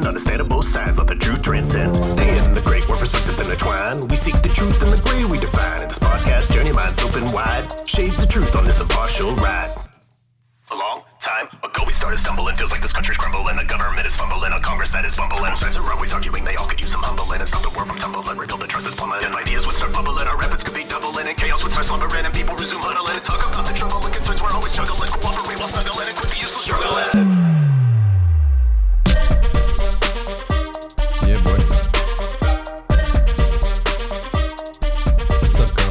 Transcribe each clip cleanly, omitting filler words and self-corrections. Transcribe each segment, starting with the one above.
Understand both sides, let the truth transcend. Stay in the great where perspectives intertwine. We seek the truth in the gray we define. In this podcast journey, minds open wide. Shades the truth on this impartial ride. A long time ago we started stumbling. Feels like this country's crumbling. The government is fumbling. A Congress that is bumbling. Both sides are always arguing. They all could use some humbling. And stop the war from tumbling. Rebuild the trust is plummeting. If ideas would start bubbling, our efforts could be doubling. And chaos would start slumbering. And people resume huddling. And talk about the trouble and concerns we're always juggling. Cooperate while snuggling. And quit the useless struggling. Yeah, boy. What's up, girl?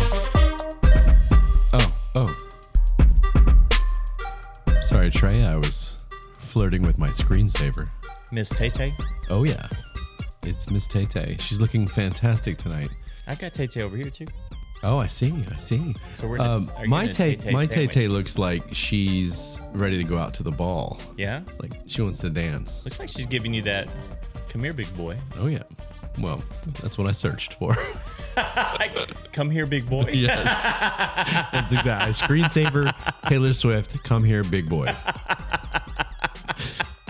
Oh. Sorry, Trey. I was flirting with my screensaver. Miss Tay-Tay? Oh, yeah. It's Miss Tay-Tay. She's looking fantastic tonight. I got Tay-Tay over here, too. Oh, I see. So we're my Tay-Tay looks like she's ready to go out to the ball. Yeah? Like she wants to dance. Looks like she's giving you that... Come here, big boy. Oh, yeah. Well, that's what I searched for. Come here, big boy. Yes. That's exactly. Screensaver, Taylor Swift, come here, big boy.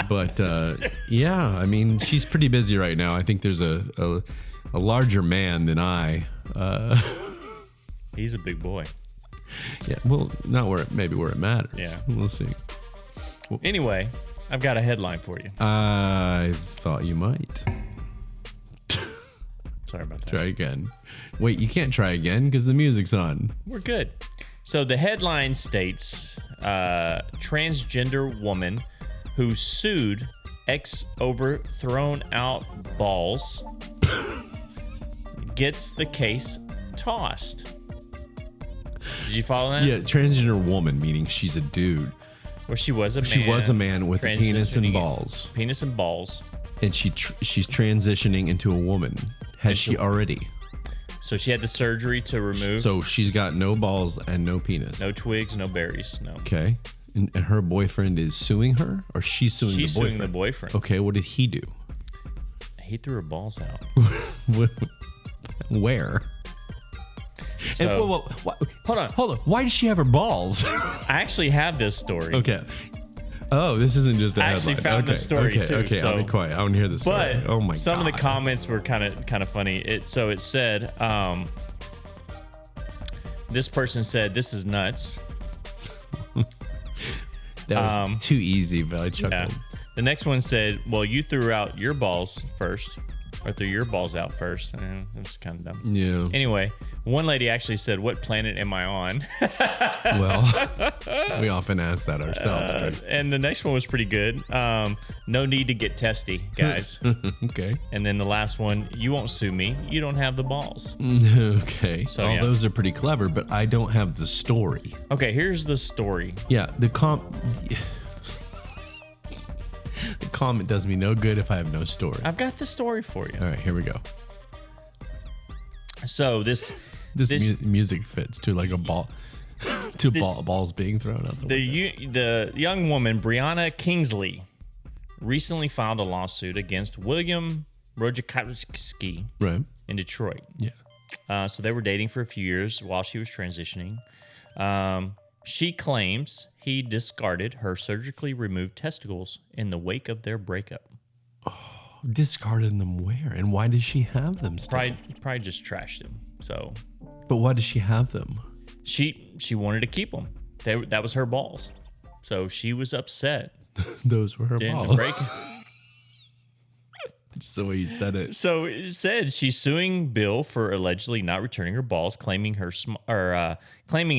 But, yeah, I mean, she's pretty busy right now. I think there's a larger man than I. He's a big boy. Yeah, well, not maybe where it matters. Yeah. We'll see. Anyway, I've got a headline for you. I thought you might. Sorry about that. Try again. Wait, you can't try again because the music's on. We're good. So the headline states, transgender woman who sued ex over thrown out balls gets the case tossed. Did you follow that? Yeah, transgender woman, meaning she's a dude. Well, she was a man. She was a man with a penis and balls. Penis and balls. And she's transitioning into a woman. Has she already? So she had the surgery to remove. So she's got no balls and no penis. No twigs, no berries, no. Okay. And her boyfriend is suing her? Or she's suing the boyfriend? She's suing the boyfriend. Okay, what did he do? He threw her balls out. Where? So, hold on. Why does she have her balls? I actually have this story. Okay. Oh, this isn't just a headline. I actually found the story too. Okay, so, I'll be quiet. I want to hear this story. But oh my god. Some of the comments were kind of funny. It said, this person said, "This is nuts." That was too easy, but I chuckled. Yeah. The next one said, "Well, you threw out your balls first, or threw your balls out first." That's kind of dumb. Yeah. Anyway, one lady actually said, "What planet am I on?" Well, we often ask that ourselves. And the next one was pretty good. No need to get testy, guys. Okay. And then the last one, "You won't sue me. You don't have the balls." Okay. So all those are pretty clever, but I don't have the story. Okay, here's the story. Yeah, the comment does me no good if I have no story. I've got the story for you. All right, here we go. So this music fits to like a ball, balls being thrown out the young woman Brianna Kingsley recently filed a lawsuit against William Rojakowski in Detroit. Yeah. So they were dating for a few years while she was transitioning. She claims he discarded her surgically removed testicles in the wake of their breakup. Oh, discarded them where? And why does she have them still? Probably just trashed them. So, but why does she have them? She wanted to keep them. That was her balls. So she was upset. Those were her balls. Just the way you said it. So it said she's suing Bill for allegedly not returning her balls, claiming in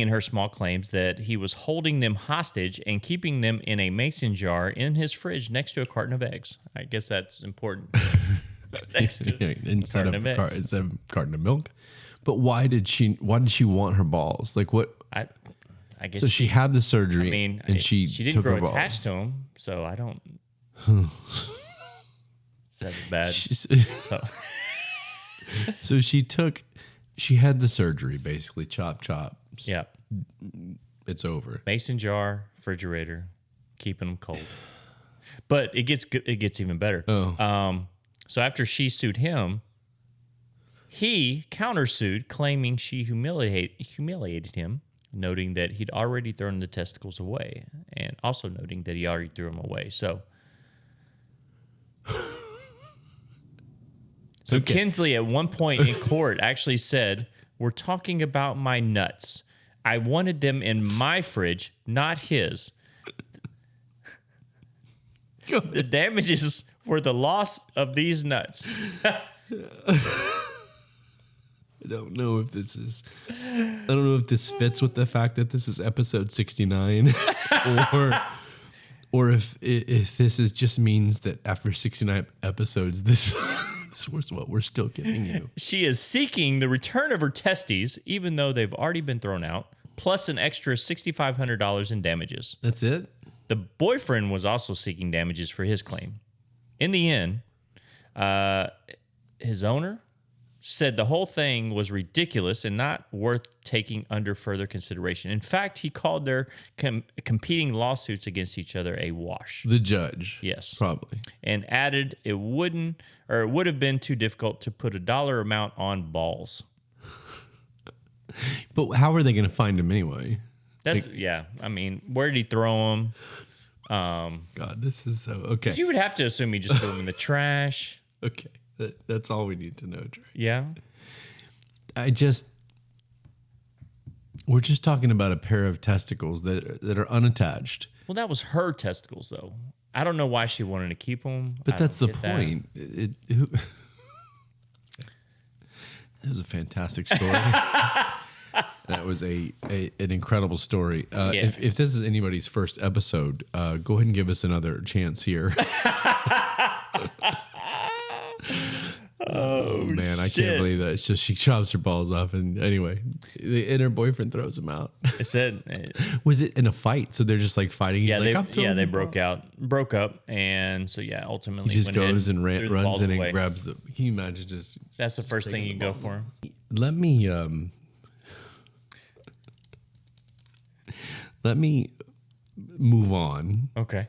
her small claims that he was holding them hostage and keeping them in a mason jar in his fridge next to a carton of eggs. I guess that's important. Instead of a carton of milk. But why did she want her balls? Like what? I guess. So she had the surgery. I mean, and she didn't grow her attached to them, so I don't. That's bad. So she had the surgery, basically, chop. Yeah. it's over. Mason jar, refrigerator, keeping them cold. But it gets even better. Oh. So after she sued him, he countersued, claiming she humiliated him, noting that he'd already thrown the testicles away, and also noting that he already threw them away. So okay. Kinsley at one point in court actually said, "We're talking about my nuts. I wanted them in my fridge, not his. The damages were the loss of these nuts." I don't know if this fits with the fact that this is episode 69 or if this is just means that after 69 episodes, this was what we're still giving you. She is seeking the return of her testes, even though they've already been thrown out, plus an extra $6,500 in damages. That's it? The boyfriend was also seeking damages for his claim. In the end, his owner said the whole thing was ridiculous and not worth taking under further consideration. In fact, he called their competing lawsuits against each other a wash. The judge. Yes. Probably. And added it would have been too difficult to put a dollar amount on balls. But how are they going to find him anyway? I mean, where did he throw them? God, this is so okay. You would have to assume he just threw them in the trash. Okay. That's all we need to know, Trey. Yeah. We're just talking about a pair of testicles that are unattached. Well, that was her testicles, though. I don't know why she wanted to keep them. But that's the point. It was a fantastic story. That was an incredible story. If this is anybody's first episode, go ahead and give us another chance here. Oh man, I can't believe that. It's just she chops her balls off, and anyway, her boyfriend throws them out. It said, was it in a fight? So they're just like fighting. Yeah, they broke up, and so ultimately he just goes and runs in and grabs the. Can you imagine just? That's the first thing you go for. Let me move on. Okay.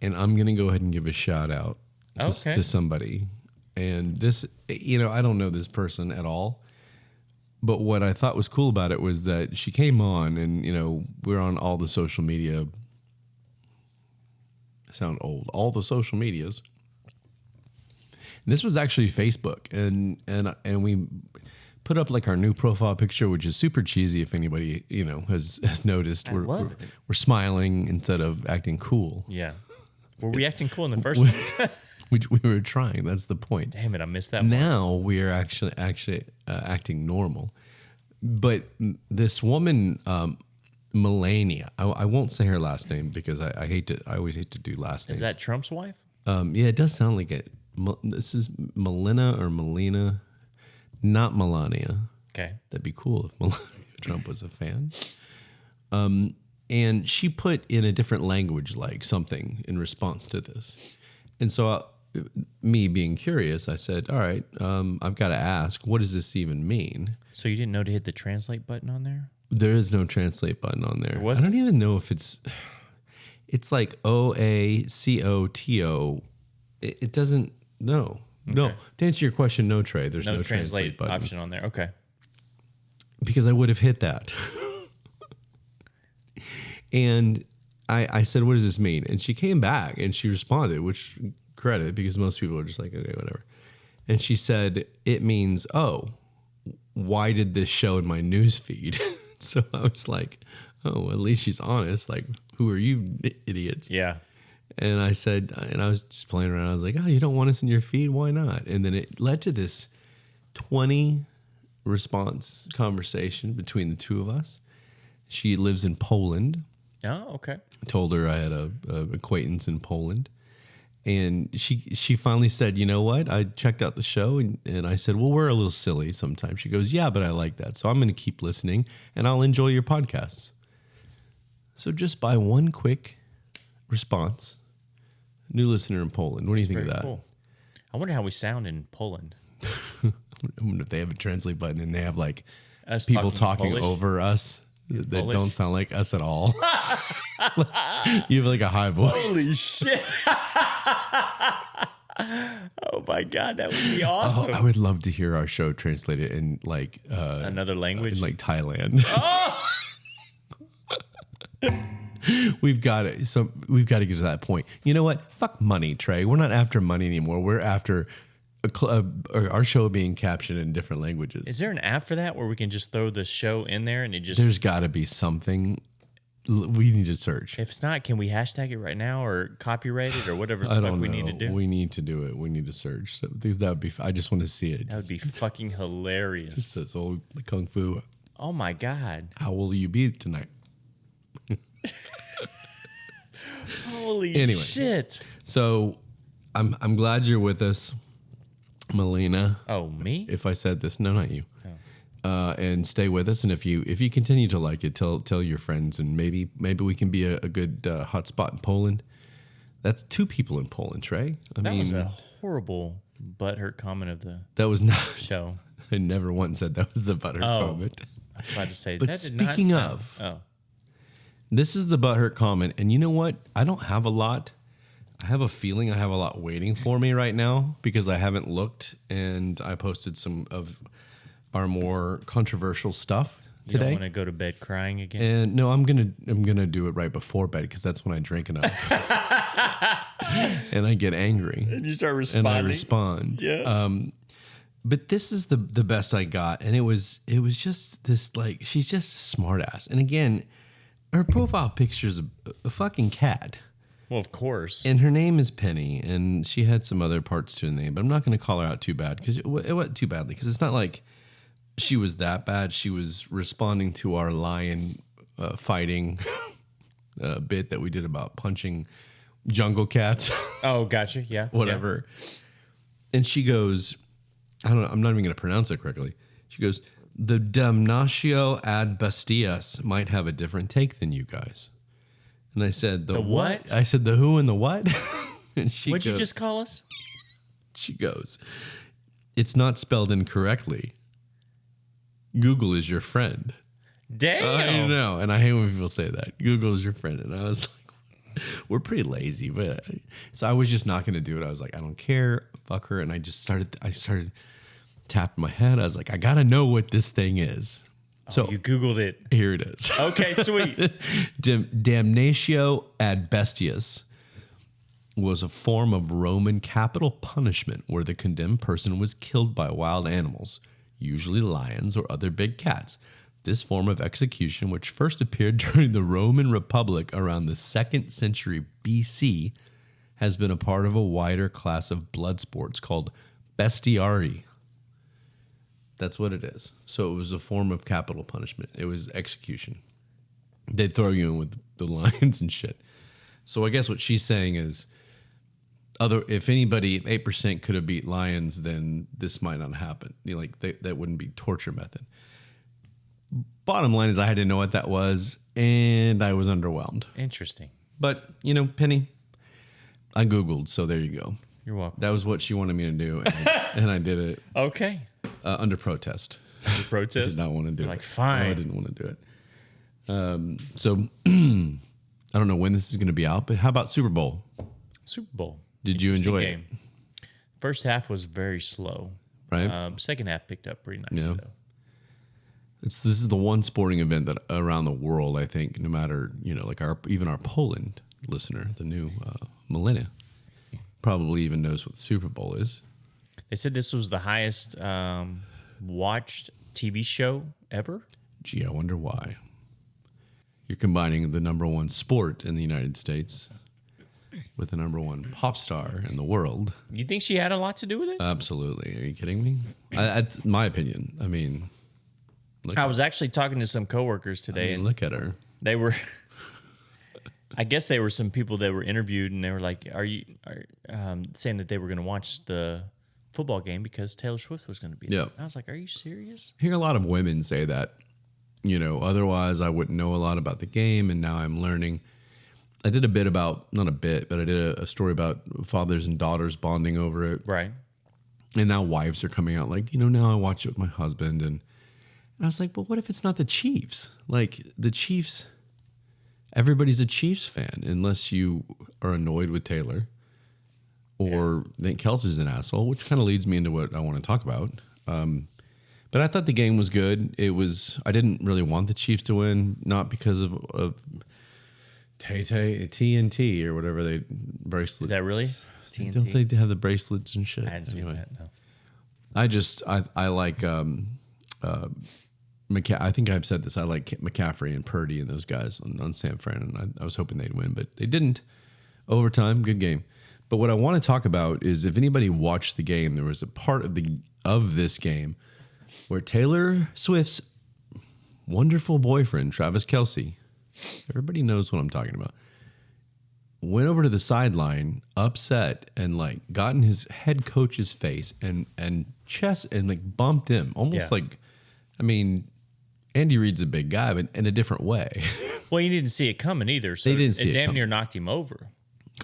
And I'm gonna go ahead and give a shout out to somebody. And this, I don't know this person at all, but what I thought was cool about it was that she came on and, we're on all the social media. I sound old. All the social medias. And this was actually Facebook. And we put up like our new profile picture, which is super cheesy. If anybody, has noticed, we're smiling instead of acting cool. Yeah. Were we acting cool in the first place? We were trying. That's the point. Damn it, I missed that. Now we are actually acting normal. But this woman, Melania, I won't say her last name because I always hate to do last names. Is that Trump's wife? Yeah, it does sound like it. This is Melina, not Melania. Okay, that'd be cool if Melania Trump was a fan. And she put in a different language, like something in response to this. And so me being curious, I said, all right, I've got to ask, what does this even mean? So you didn't know to hit the translate button on there? There is no translate button on there. I don't even know if it's like OACOTO. It doesn't, no. Okay. No. To answer your question, no, Trey, there's no translate button option on there. Okay. Because I would have hit that. And I said, what does this mean? And she came back and she responded, which credit, because most people are just like, okay, whatever. And she said, it means, oh, why did this show in my news feed? So I was like, oh, at least she's honest. Like, who are you idiots? Yeah. And I said, and I was just playing around. I was like, oh, you don't want us in your feed? Why not? And then it led to this 20 response conversation between the two of us. She lives in Poland. Oh, okay. I told her I had a acquaintance in Poland. And she finally said, you know what? I checked out the show and I said, well, we're a little silly sometimes. She goes, yeah, but I like that. So I'm going to keep listening and I'll enjoy your podcasts. So just by one quick response, new listener in Poland. What do you think of that? Cool. I wonder how we sound in Poland. I wonder if they have a translate button and they have like us people talking over us. that don't sound like us at all. You have like a high voice. Holy shit. Oh my God, that would be awesome. Oh, I would love to hear our show translated in like another language, in like Thailand. Oh! We've got to get to that point. You know what? Fuck money, Trey. We're not after money anymore. We're after our show being captioned in different languages. Is there an app for that where we can just throw the show in there and it just? There's got to be something. We need to search. If it's not, can we hashtag it right now or copyright it or whatever I don't know. we need to do? We need to do it. We need to search. So that would be. I just want to see it. That would be fucking hilarious. Just this old kung fu. Oh my God. How will you be tonight? Holy shit. So I'm glad you're with us, Melina. Oh, me? If I said this, no, not you. And stay with us. And if you continue to like it, tell your friends, and maybe we can be a good hotspot in Poland. That's 2 people in Poland, Trey. That was a horrible butthurt comment of the that was not show. I never once said that was the butthurt comment. I was about to say. But that speaking of, this is the butthurt comment, and you know what? I don't have a lot. I have a feeling I have a lot waiting for me right now because I haven't looked, and I posted some of our more controversial stuff today. You don't want to go to bed crying again? And no, I'm gonna do it right before bed because that's when I drink enough, and I get angry. And you start responding. And I respond. Yeah. But this is the best I got, and it was just this, like, she's just a smart ass. And again, her profile picture is a fucking cat. Well, of course. And her name is Penny, and she had some other parts to the name, but I'm not going to call her out too bad because it wasn't too badly, because it's not like she was that bad. She was responding to our lion fighting bit that we did about punching jungle cats. Oh, gotcha. Yeah. Whatever. Yeah. And she goes, I don't know, I'm not even going to pronounce it correctly. She goes, the damnatio ad bestias might have a different take than you guys. And I said, the what? I said, the who and the what? And What'd you just call us? She goes, it's not spelled incorrectly. Google is your friend. Damn. I know. And I hate when people say that. Google is your friend. And I was like, we're pretty lazy. But so I was just not going to do it. I was like, I don't care. Fuck her. And I started tapping my head. I was like, I got to know what this thing is. So you Googled it. Here it is. Okay, sweet. Damnatio ad bestias was a form of Roman capital punishment where the condemned person was killed by wild animals, usually lions or other big cats. This form of execution, which first appeared during the Roman Republic around the 2nd century BC, has been a part of a wider class of blood sports called bestiarity. That's what it is. So it was a form of capital punishment. It was execution. They'd throw you in with the lions and shit. So I guess what she's saying is, if anybody, if 8% could have beat lions, then this might not happen. That wouldn't be torture method. Bottom line is, I didn't know what that was, and I was underwhelmed. Interesting. But, Penny, I Googled, so there you go. You're welcome. That was what she wanted me to do, and I did it. Okay. Under protest. Under protest? I did not want to do it. Like, fine. No, I didn't want to do it. So, I don't know when this is going to be out, but how about Super Bowl? Super Bowl. Did you enjoy it? First half was very slow. Right. Second half picked up pretty nicely, though. This is the one sporting event that around the world, I think, no matter, like even our Poland listener, the new millennia, probably even knows what the Super Bowl is. They said this was the highest watched TV show ever. Gee, I wonder why. You're combining the number one sport in the United States with the number one pop star in the world. You think she had a lot to do with it? Absolutely. Are you kidding me? That's my opinion. I mean, I was actually talking to some coworkers today. And look at her. They were, I guess they were some people that were interviewed, and they were like, "Are saying that they were going to watch the football game because Taylor Swift was going to be there?" I was like, "Are you serious?" I hear a lot of women say that. Otherwise I wouldn't know a lot about the game, and now I'm learning. I did a bit about, not a bit, but I did a story about fathers and daughters bonding over it. Right. And now wives are coming out like, now I watch it with my husband. And And I was like, well, what if it's not the Chiefs? Like the Chiefs, everybody's a Chiefs fan unless you are annoyed with Taylor or think Kelce's an asshole, which kind of leads me into what I want to talk about. But I thought the game was good. I didn't really want the Chiefs to win, not because of TNT or whatever they bracelets. Is that really TNT? Don't they have the bracelets and shit? I hadn't seen that. No. I like I think I've said this. I like McCaffrey and Purdy and those guys on San Fran, and I was hoping they'd win, but they didn't. Overtime, good game. But what I want to talk about is if anybody watched the game, there was a part of this game where Taylor Swift's wonderful boyfriend, Travis Kelce, everybody knows what I'm talking about, went over to the sideline upset and like got in his head coach's face and chest and like bumped him almost like, I mean, Andy Reid's a big guy, but in a different way. Well, you didn't see it coming either. So They didn't see it it damn coming. near knocked him over.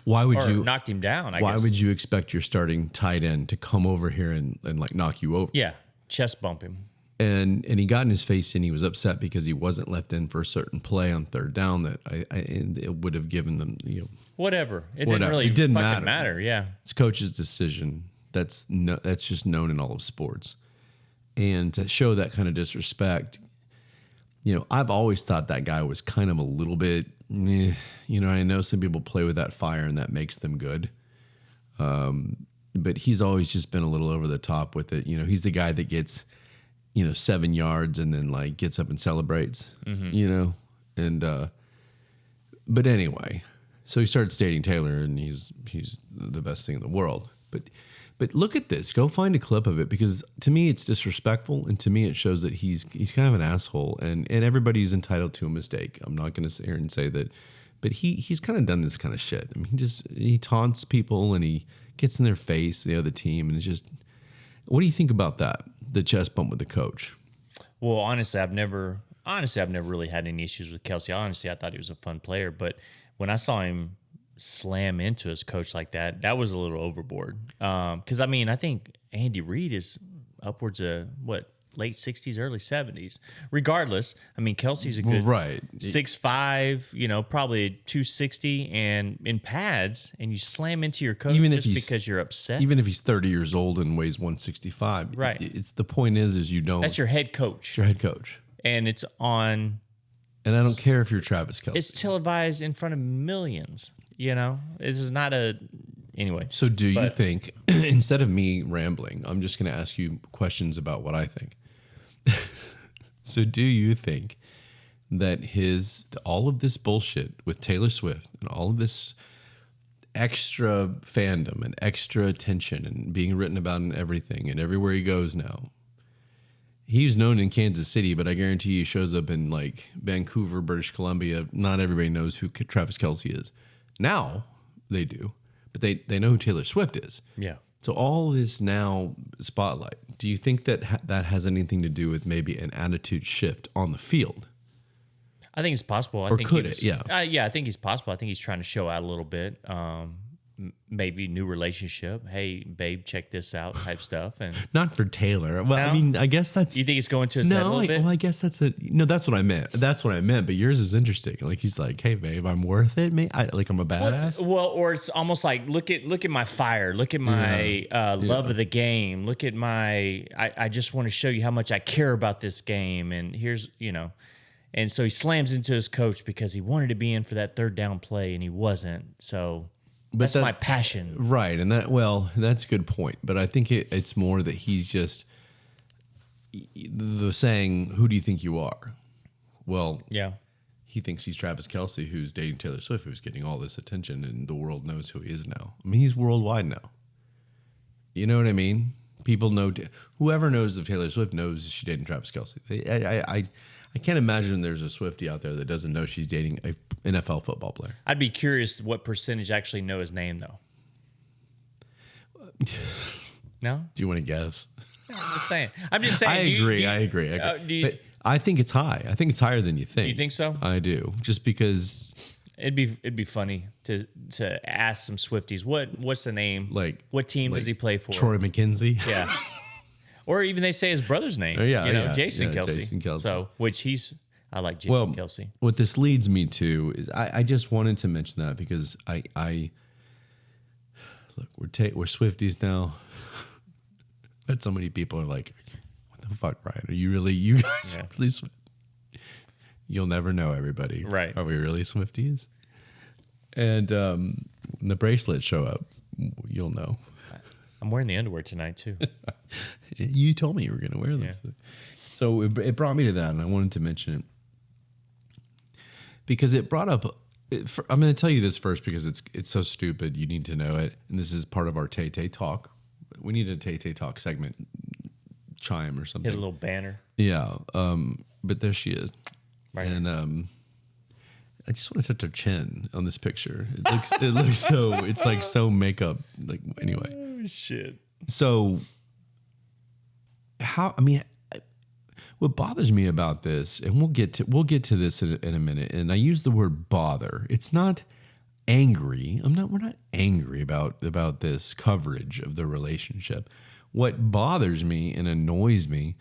Why would Or you knocked him down, I Why guess. would you expect your starting tight end to come over here and like knock you over? Yeah, chest bump him. And he got in his face and he was upset because he wasn't left in for a certain play on third down that and it would have given them, Whatever. It Whatever. didn't really It didn't fucking matter. matter. Yeah. it's coach's decision. That's just known in all of sports. And to show that kind of disrespect, I've always thought that guy was kind of a little bit, I know some people play with that fire and that makes them good. But he's always just been a little over the top with it. He's the guy that gets, 7 yards and then like gets up and celebrates, but anyway, so he started dating Taylor and he's the best thing in the world. But look at this. Go find a clip of it because to me it's disrespectful and to me it shows that he's kind of an asshole and everybody's entitled to a mistake. I'm not going to sit here and say that, but he's kind of done this kind of shit. I mean, he taunts people and he gets in their face, the other team, and it's just. What do you think about that? The chest bump with the coach. Well, honestly, I've never really had any issues with Kelce. Honestly, I thought he was a fun player, but when I saw him slam into his coach like that, that was a little overboard. Because I think Andy Reid is upwards of late 60s, early 70s. Regardless, Kelce's a good 6'5", probably 260, and in pads, and you slam into your coach because you're upset. Even if he's 30 years old and weighs 165, right? It's the point is you don't. That's your head coach. It's your head coach, and it's on. And I don't care if you're Travis Kelce. It's televised in front of millions. This is not a. Anyway. So do you think, instead of me rambling, I'm just going to ask you questions about what I think. So do you think that all of this bullshit with Taylor Swift and all of this extra fandom and extra attention and being written about in everything and everywhere he goes now, he was known in Kansas City, but I guarantee he shows up in like Vancouver, British Columbia. Not everybody knows who Travis Kelce is. Now they do, but they know who Taylor Swift is. Yeah. So all this now spotlight, do you think that that has anything to do with maybe an attitude shift on the field? I think it's possible. Or could it? Yeah. Yeah, I think it's possible. I think he's trying to show out a little bit. Maybe new relationship. Hey, babe, check this out type stuff. And not for Taylor. Well, no? I guess that's. You think it's going to his head a little bit? Well, I guess that's that's what I meant. That's what I meant. But yours is interesting. Like he's like, hey, babe, I'm worth it. I'm a badass. Or it's almost like look at my fire. Look at my love of the game. Look at my. I just want to show you how much I care about this game. And here's And so he slams into his coach because he wanted to be in for that third down play and he wasn't. So. But that's my passion. Right. And that's a good point. But I think it's more that he's just the saying, who do you think you are? Well, yeah. He thinks he's Travis Kelce, who's dating Taylor Swift, who's getting all this attention, and the world knows who he is now. I mean, he's worldwide now. You know what I mean? People know, whoever knows of Taylor Swift knows she's dating Travis Kelce. I can't imagine there's a Swiftie out there that doesn't know she's dating an NFL football player. I'd be curious what percentage actually know his name, though. No? Do you want to guess? No, I'm just saying. I agree. But I think it's high. I think it's higher than you think. You think so? I do. Just because it'd be funny to ask some Swifties what's the name? Like what team does he play for? Troy McKenzie. Yeah. Or even they say his brother's name. Jason Kelce. Jason Kelce. So, I like Jason Kelce. What this leads me to is I just wanted to mention that because I look, we're Swifties now. But so many people are like, what the fuck, Ryan? Are you guys are really Swift? You'll never know, everybody. Right. Are we really Swifties? And when the bracelets show up, you'll know. I'm wearing the underwear tonight, too. You told me you were going to wear them. Yeah. So it brought me to that, and I wanted to mention it. Because it brought up... I'm going to tell you this first because it's so stupid. You need to know it. And this is part of our Tay-Tay Talk. We need a Tay-Tay Talk segment chime or something. Hit a little banner. Yeah. But there she is. Right. And I just want to touch her chin on this picture. It looks so... It's like so makeup. Like, anyway. Oh, shit. So... what bothers me about this, and we'll get to this in a minute, and I use the word bother. It's not angry. We're not angry about this coverage of the relationship. What bothers me and annoys me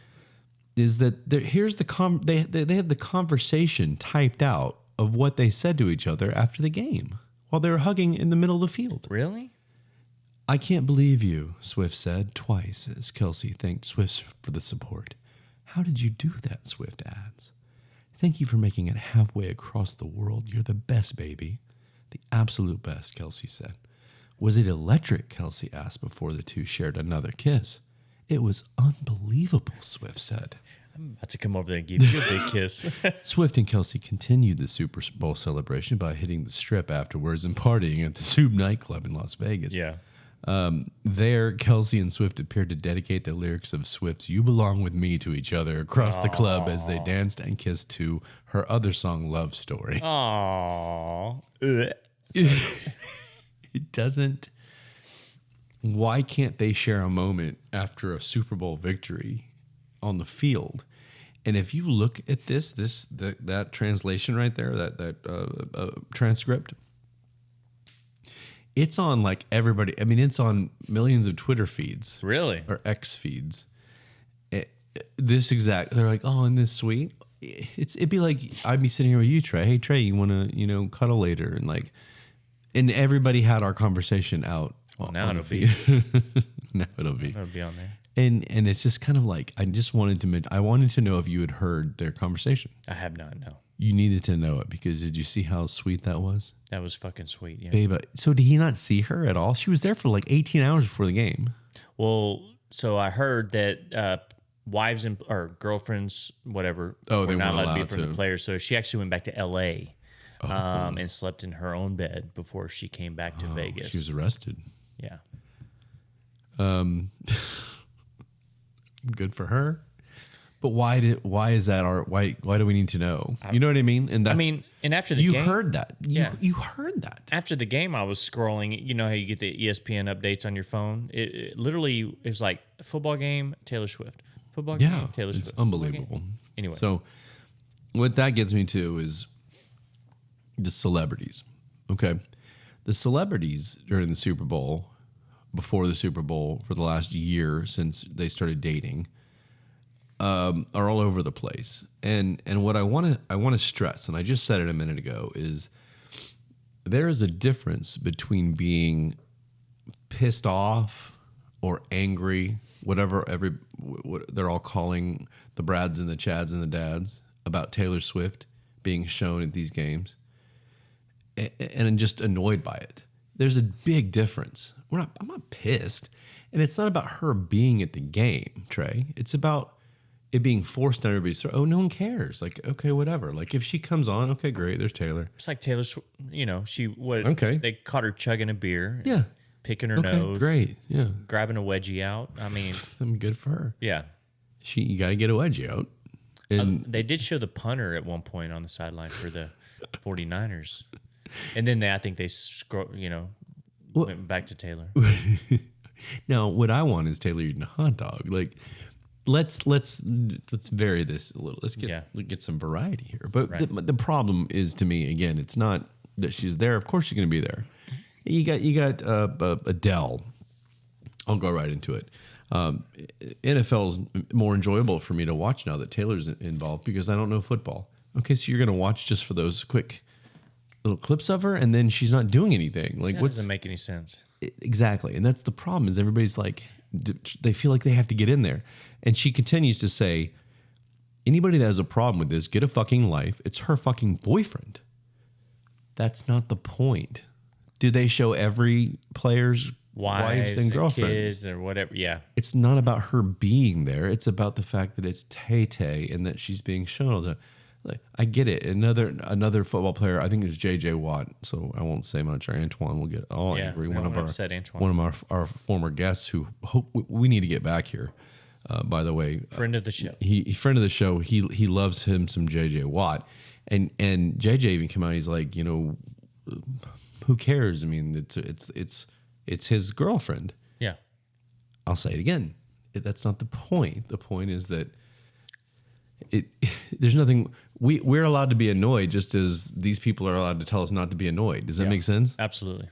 is that they have the conversation typed out of what they said to each other after the game while they were hugging in the middle of the field. Really? I can't believe you, Swift said twice as Kelce thanked Swift for the support. How did you do that, Swift adds. Thank you for making it halfway across the world. You're the best, baby. The absolute best, Kelce said. Was it electric, Kelce asked before the two shared another kiss. It was unbelievable, Swift said. I'm about to come over there and give you a big kiss. Swift and Kelce continued the Super Bowl celebration by hitting the strip afterwards and partying at the Soup nightclub in Las Vegas. Yeah. There, Kelce and Swift appeared to dedicate the lyrics of Swift's You Belong With Me to each other across the club as they danced and kissed to her other song, Love Story. Aww. It doesn't... Why can't they share a moment after a Super Bowl victory on the field? And if you look at that translation right there, that transcript... It's on like everybody. I mean, it's on millions of Twitter feeds. Really? Or X feeds. They're like, oh, isn't this sweet? It'd be like, I'd be sitting here with you, Trey. Hey, Trey, you want to, cuddle later? And everybody had our conversation out. Well, now it'll be. Now it'll be. It'll be on there. And it's just kind of like, I wanted to know if you had heard their conversation. I have not, no. You needed to know it because did you see how sweet that was? That was fucking sweet, yeah. Babe, so did he not see her at all? She was there for like 18 hours before the game. Well, so I heard that wives or girlfriends, whatever, were not allowed to be from to. the players. So she actually went back to L.A. And slept in her own bed before she came back to Vegas. She was arrested. Yeah. Good for her. But why do we need to know? You know what I mean? And and after the game, you heard that. You heard that. After the game, I was scrolling. You know how you get the ESPN updates on your phone? It literally is like a football game, Taylor Swift. Football game, Taylor Swift. It's unbelievable. Anyway. So what that gets me to is the celebrities. Okay. The celebrities during the Super Bowl, before the Super Bowl, for the last year since they started dating, are all over the place. And what I want to stress, and I just said it a minute ago, is there is a difference between being pissed off or angry, whatever what they're all calling the Brads and the Chads and the Dads about Taylor Swift being shown at these games, and just annoyed by it. There's a big difference. I'm not pissed, and it's not about her being at the game, Trey. It's about it being forced on everybody's throat. Oh, no one cares. Like, okay, whatever. Like, if she comes on, okay, great. There's Taylor. It's like Taylor, Okay. They caught her chugging a beer. Yeah. Picking her nose. Great. Yeah. Grabbing a wedgie out. I mean, I'm good for her. Yeah. You got to get a wedgie out. And they did show the punter at one point on the sideline for the 49ers. And then I think they went back to Taylor. Now, what I want is Taylor eating a hot dog. Like, let's vary this a little. Let's get some variety here. But the problem is, to me, again, it's not that she's there. Of course, she's going to be there. You got Adele. I'll go right into it. NFL is more enjoyable for me to watch now that Taylor's involved because I don't know football. Okay, so you're going to watch just for those quick little clips of her, and then she's not doing anything. Like, That doesn't make any sense. Exactly, and that's the problem. Is everybody's like, they feel like they have to get in there, and she continues to say, anybody that has a problem with this, get a fucking life. It's her fucking boyfriend. That's not the point. Do they show every player's wives and girlfriends, kids, or whatever? Yeah, it's not about her being there. It's about the fact that it's Tay and that she's being shown all the time. Like, I get it. Another football player, I think it was J.J. Watt, so I won't say much, or Antoine will get all angry. One of our former guests who hope we need to get back here. By the way, friend of the show. Friend of the show. He loves him some J.J. Watt, and J.J. even came out. He's like, who cares? I mean, it's his girlfriend. Yeah. I'll say it again. That's not the point. The point is that there's nothing. We're allowed to be annoyed just as these people are allowed to tell us not to be annoyed. Does that make sense? Absolutely.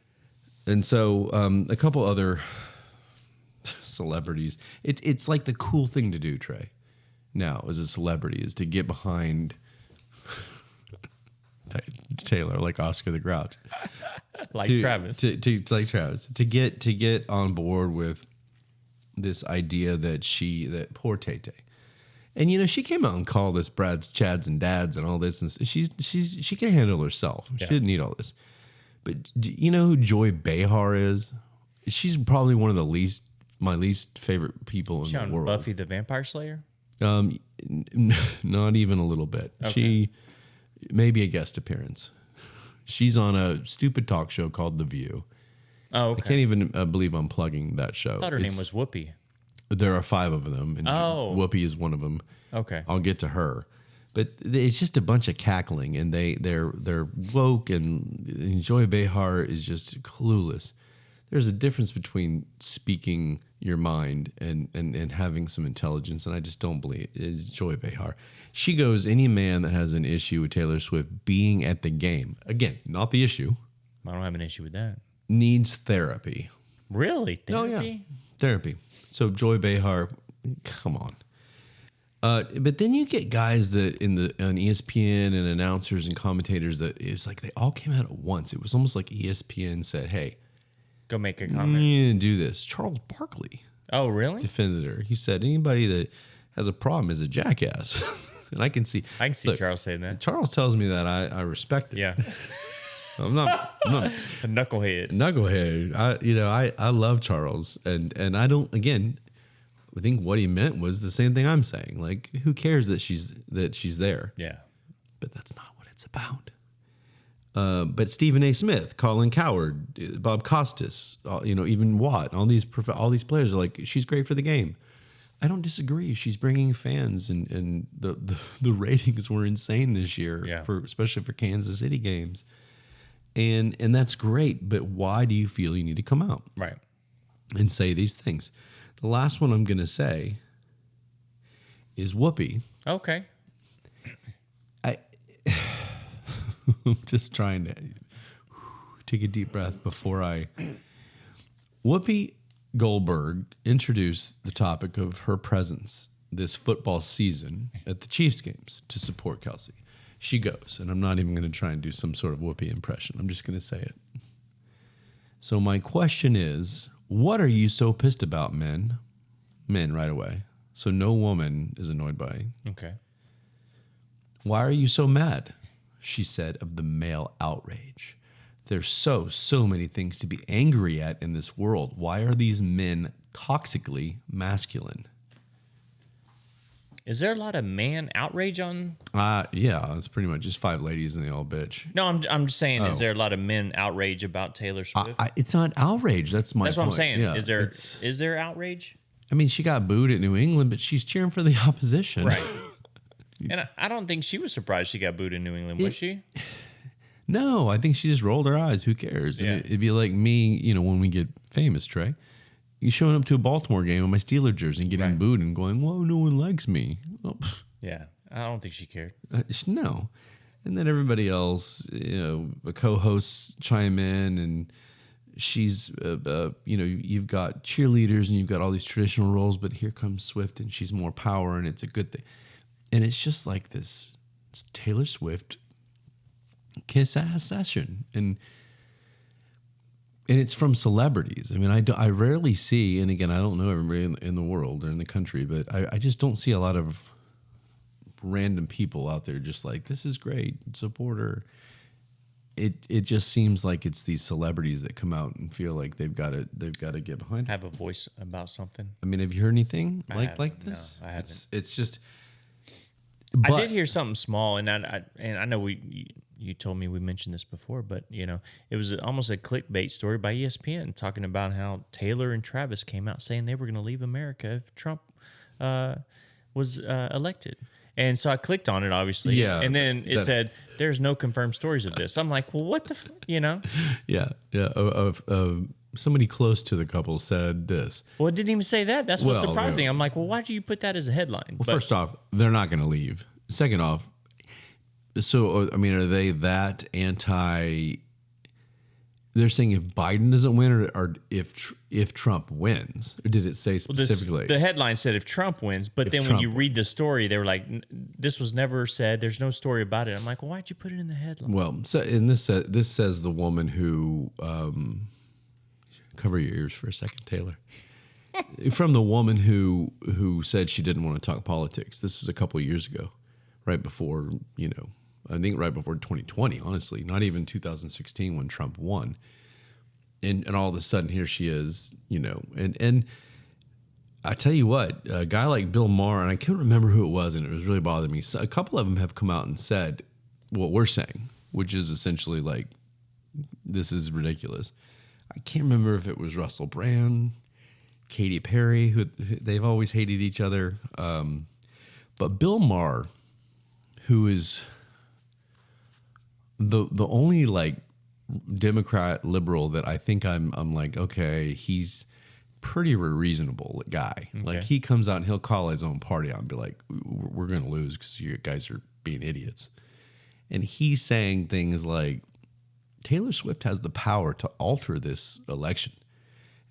And so a couple other celebrities. It's like the cool thing to do, Trey, now as a celebrity, is to get behind Taylor, like Oscar the Grouch. Travis. Like Travis. To get on board with this idea that poor Tay. And she came out and called us Brad's, Chads, and Dads and all this, and she can handle herself. She didn't need all this. But do you know who Joy Behar is? She's probably one of my least favorite people in the world. Buffy the Vampire Slayer? Not even a little bit. Okay. She maybe a guest appearance. She's on a stupid talk show called The View. Oh, okay. I can't even believe I'm plugging that show. I thought her name was Whoopi. There are 5 of them, and Whoopi is one of them. Okay, I'll get to her, but it's just a bunch of cackling, and they're woke, and Joy Behar is just clueless. There's a difference between speaking your mind and having some intelligence, and I just don't believe it. Joy Behar. She goes, any man that has an issue with Taylor Swift being at the game, again, not the issue. I don't have an issue with that. Needs therapy. Really? Therapy? Oh, yeah. Therapy. So Joy Behar, come on. But then you get guys that on ESPN and announcers and commentators that it's like they all came out at once. It was almost like ESPN said, hey, go make a comment. You need to do this. Charles Barkley. Oh, really? Defended her. He said anybody that has a problem is a jackass. And I can see Charles saying that. Charles tells me that I respect it. Yeah. I'm not a knucklehead. I love Charles, and I don't. Again, I think what he meant was the same thing I'm saying. Like, who cares that she's there? Yeah, but that's not what it's about. But Stephen A. Smith, Colin Cowherd, Bob Costas, even Watt, all these players are like, she's great for the game. I don't disagree. She's bringing fans, and the ratings were insane this year, especially for Kansas City games. And that's great, but why do you feel you need to come out right and say these things? The last one I'm going to say is Whoopi. Okay. I'm just trying to take a deep breath before Whoopi Goldberg introduced the topic of her presence this football season at the Chiefs games to support Kelce. She goes, and I'm not even going to try and do some sort of Whoopi impression. I'm just going to say it. So my question is, what are you so pissed about, men? Men right away. So no woman is annoyed by. Okay. Why are you so mad? She said of the male outrage. There's so many things to be angry at in this world. Why are these men toxically masculine? Is there a lot of man outrage on? Yeah, it's pretty much just 5 ladies and they all bitch. No, I'm just saying, is there a lot of men outrage about Taylor Swift? It's not outrage. That's what I'm saying. Yeah, is there outrage? I mean, she got booed at New England, but she's cheering for the opposition. Right. And I don't think she was surprised she got booed in New England, was she? No, I think she just rolled her eyes. Who cares? Yeah. It'd be like me, when we get famous, Trey. You showing up to a Baltimore game in my Steeler jersey and getting booed and going, whoa, no one likes me. Oh, yeah, I don't think she cared. No. And then everybody else, the co-hosts chime in and she's, you've got cheerleaders and you've got all these traditional roles, but here comes Swift and she's more power and it's a good thing. And it's just like this Taylor Swift kiss ass session. And it's from celebrities. I mean, I rarely see, and again, I don't know everybody in the world or in the country, but I just don't see a lot of random people out there just like, this is great, support her. It just seems like it's these celebrities that come out and feel like they've got to get behind it. Have a voice about something. I mean, have you heard anything like this? No, I haven't. It's just. I did hear something small, and I know you told me we mentioned this before, but it was almost a clickbait story by ESPN talking about how Taylor and Travis came out saying they were going to leave America if Trump was elected. And so I clicked on it, obviously. Yeah. And then it said, there's no confirmed stories of this. I'm like, well, what the, Yeah. Somebody close to the couple said this. Well, it didn't even say that. That's what's surprising. I'm like, well, why do you put that as a headline? Well, first off, they're not going to leave. Second off, so, I mean, are they that anti... They're saying if Biden doesn't win or if Trump wins. Or did it say specifically? The headline said if Trump wins, but then when you read the story, they were like, this was never said. There's no story about it. I'm like, well, why'd you put it in the headline? Well, so, and this says the woman who... cover your ears for a second, Taylor. From the woman who said she didn't want to talk politics. This was a couple of years ago, right before, I think right before 2020, honestly, not even 2016 when Trump won. And all of a sudden here she is, and I tell you what, a guy like Bill Maher, and I can't remember who it was, and it was really bothering me. So a couple of them have come out and said what we're saying, which is essentially like, this is ridiculous. I can't remember if it was Russell Brand, Katy Perry, who they've always hated each other. But Bill Maher, who is the only like Democrat liberal that I think I'm like, okay, he's pretty reasonable guy. Okay. Like he comes out and he'll call his own party out and be like, we're going to lose because you guys are being idiots. And he's saying things like, Taylor Swift has the power to alter this election.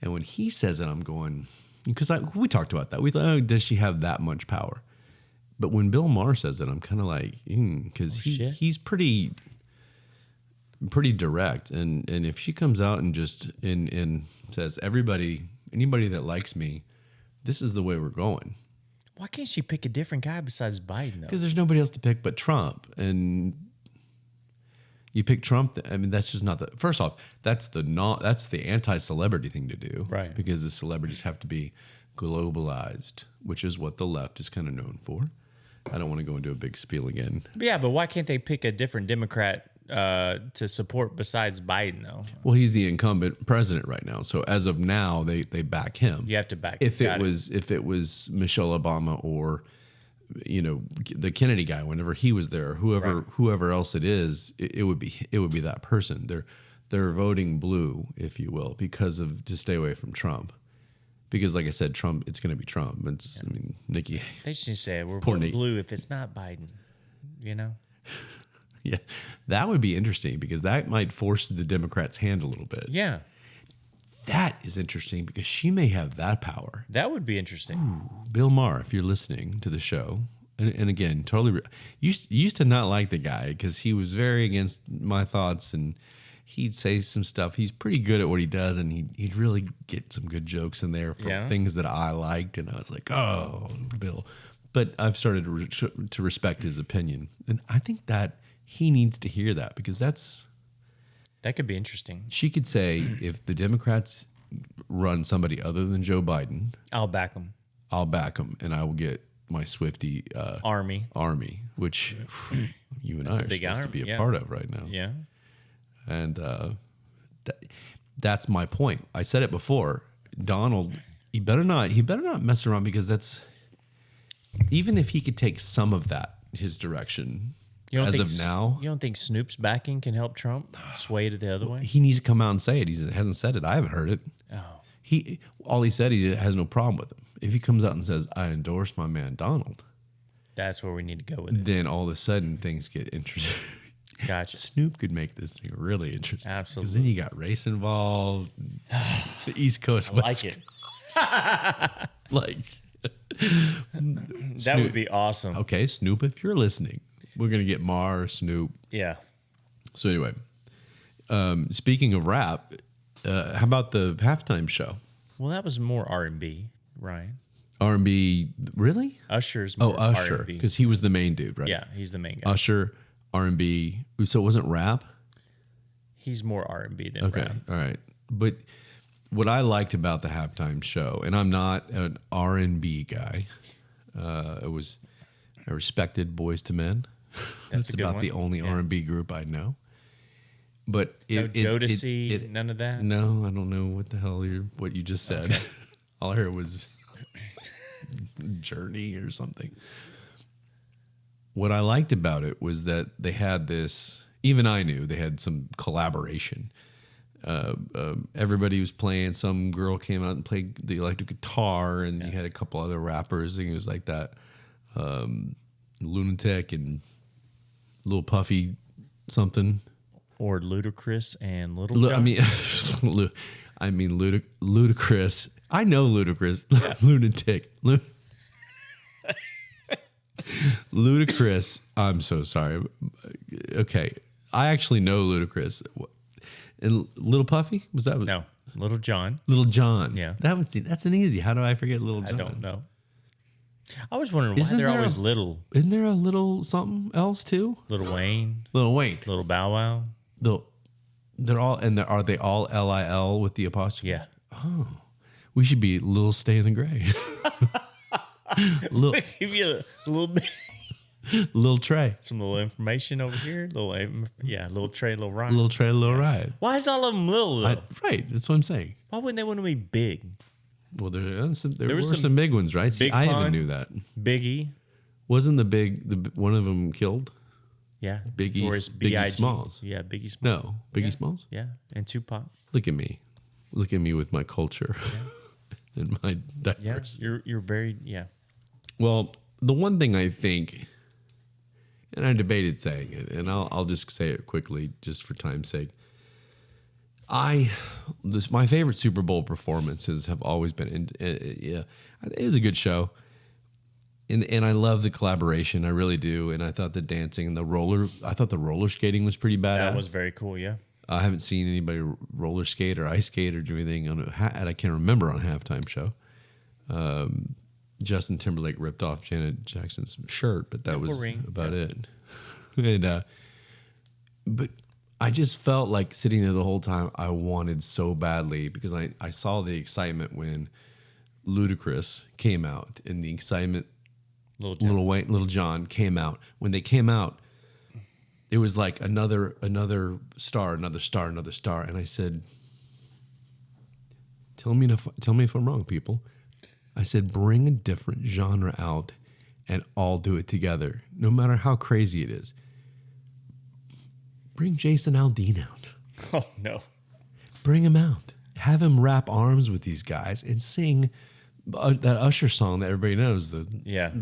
And when he says it, I'm going, because we talked about that. We thought, oh, does she have that much power? But when Bill Maher says it, I'm kind of like, because he's pretty direct. And if she comes out and just and says, anybody that likes me, this is the way we're going. Why can't she pick a different guy besides Biden, though? Because there's nobody else to pick but Trump. And you pick Trump. I mean, that's just not the. First off, that's the anti-celebrity thing to do, right? Because the celebrities have to be globalized, which is what the left is kind of known for. I don't want to go into a big spiel again. Yeah, but why can't they pick a different Democrat to support besides Biden, though? Well, he's the incumbent president right now, so as of now, they back him. You have to back. If it was Michelle Obama or the Kennedy guy, whenever he was there, whoever else it is, it would be that person. They're voting blue, if you will, to stay away from Trump. Because like I said, Trump, it's going to be Trump. I mean, Nikki. They just say we're voting blue if it's not Biden, Yeah, that would be interesting because that might force the Democrats' hand a little bit. Yeah. That is interesting because she may have that power. That would be interesting. Ooh, Bill Maher, if you're listening to the show, and again, totally, used to not like the guy because he was very against my thoughts and he'd say some stuff. He's pretty good at what he does and he'd really get some good jokes in there for things that I liked. And I was like, oh, Bill. But I've started to respect his opinion. And I think that he needs to hear that because that could be interesting. She could say, if the Democrats run somebody other than Joe Biden, I'll back them. And I will get my Swiftie army, which you and I are supposed to be a part of right now. Yeah. And that's my point. I said it before. Donald, he better not mess around because that's, even if he could take some of that his direction. As of now, you don't think Snoop's backing can help Trump sway to the other way? He needs to come out and say it. He hasn't said it. I haven't heard it. Oh, all he said, he has no problem with him. If he comes out and says, "I endorse my man Donald," that's where we need to go with it. Then all of a sudden things get interesting. Gotcha. Snoop could make this thing really interesting. Absolutely. Because then you got race involved. The East Coast, I like it. Like That would be awesome. okay, Snoop, if you're listening, we're gonna get Mar, Snoop. Yeah. So anyway, speaking of rap, how about the halftime show? Well, that was more R&B, Ryan. R&B, really? Usher's Oh, more Usher, R&B. because he was the main dude, right? Yeah, he's the main guy. Usher, R&B. So it wasn't rap? He's more R&B than Okay, rap. all right. But what I liked about the halftime show, and I'm not an R&B guy. I respected Boys to Men. That's That's a good about one. the only Yeah. R&B group I know. But No Jodeci, none of that? No, I don't know what the hell what you just said. Okay. All I heard was Journey or something. What I liked about it was that they had this, even I knew they had some collaboration. Everybody was playing. Some girl came out and played the electric guitar, and you had a couple other rappers. I think it was like that Lunatic and Lil Puffy something. Or Ludacris and Little John. I mean Ludacris. I know Ludacris. Lunatic. Ludacris. I'm so sorry. Okay, I actually know Ludacris. And Little Puffy, was that? No, Little John. Little John. Yeah. That's an easy. How do I forget Little John? I don't know. I was wondering why Isn't they're there always a- little. Isn't there a little something else too? Little Wayne, Little Wayne. Little Bow Wow. They're all, and are they all LIL with the apostrophe? Yeah. We should be Lil Stay in the Gray. Give you a little bit, Lil Trey. some little information over here. Little Trey, little Ryan. Lil Trey, Lil Ride. Why is all of them little though? Right, that's what I'm saying. Why wouldn't they want to be big? Well, there were was some some big ones, right? See, Big I even Pun. knew that. Biggie. Wasn't one of them killed? Yeah. Biggie- Or it's Biggie B.I.G.. Smalls. Yeah, Biggie Smalls. No, Biggie Smalls. Yeah, and Tupac. Look at me with my culture and my Yeah, diapers. you're very Well, the one thing I think, and I debated saying it, and I'll just say it quickly, just for time's sake. My favorite Super Bowl performances have always been. It was a good show, and I love the collaboration. I really do. And I thought the dancing and the roller skating was pretty badass. That was very cool. Yeah. I haven't seen anybody roller skate or ice skate or do anything and I can't remember on a halftime show. Justin Timberlake ripped off Janet Jackson's shirt, but that was ring. about it. And but I just felt like sitting there the whole time. I wanted so badly because I saw the excitement when Ludacris came out and the excitement. Little John came out. When they came out, it was like another star, another star, another star. And I said, tell me if I'm wrong, people. I said, bring a different genre out and all do it together, no matter how crazy it is. Bring Jason Aldean out. Oh no. Bring him out. Have him rap arms with these guys and sing that Usher song that everybody knows. The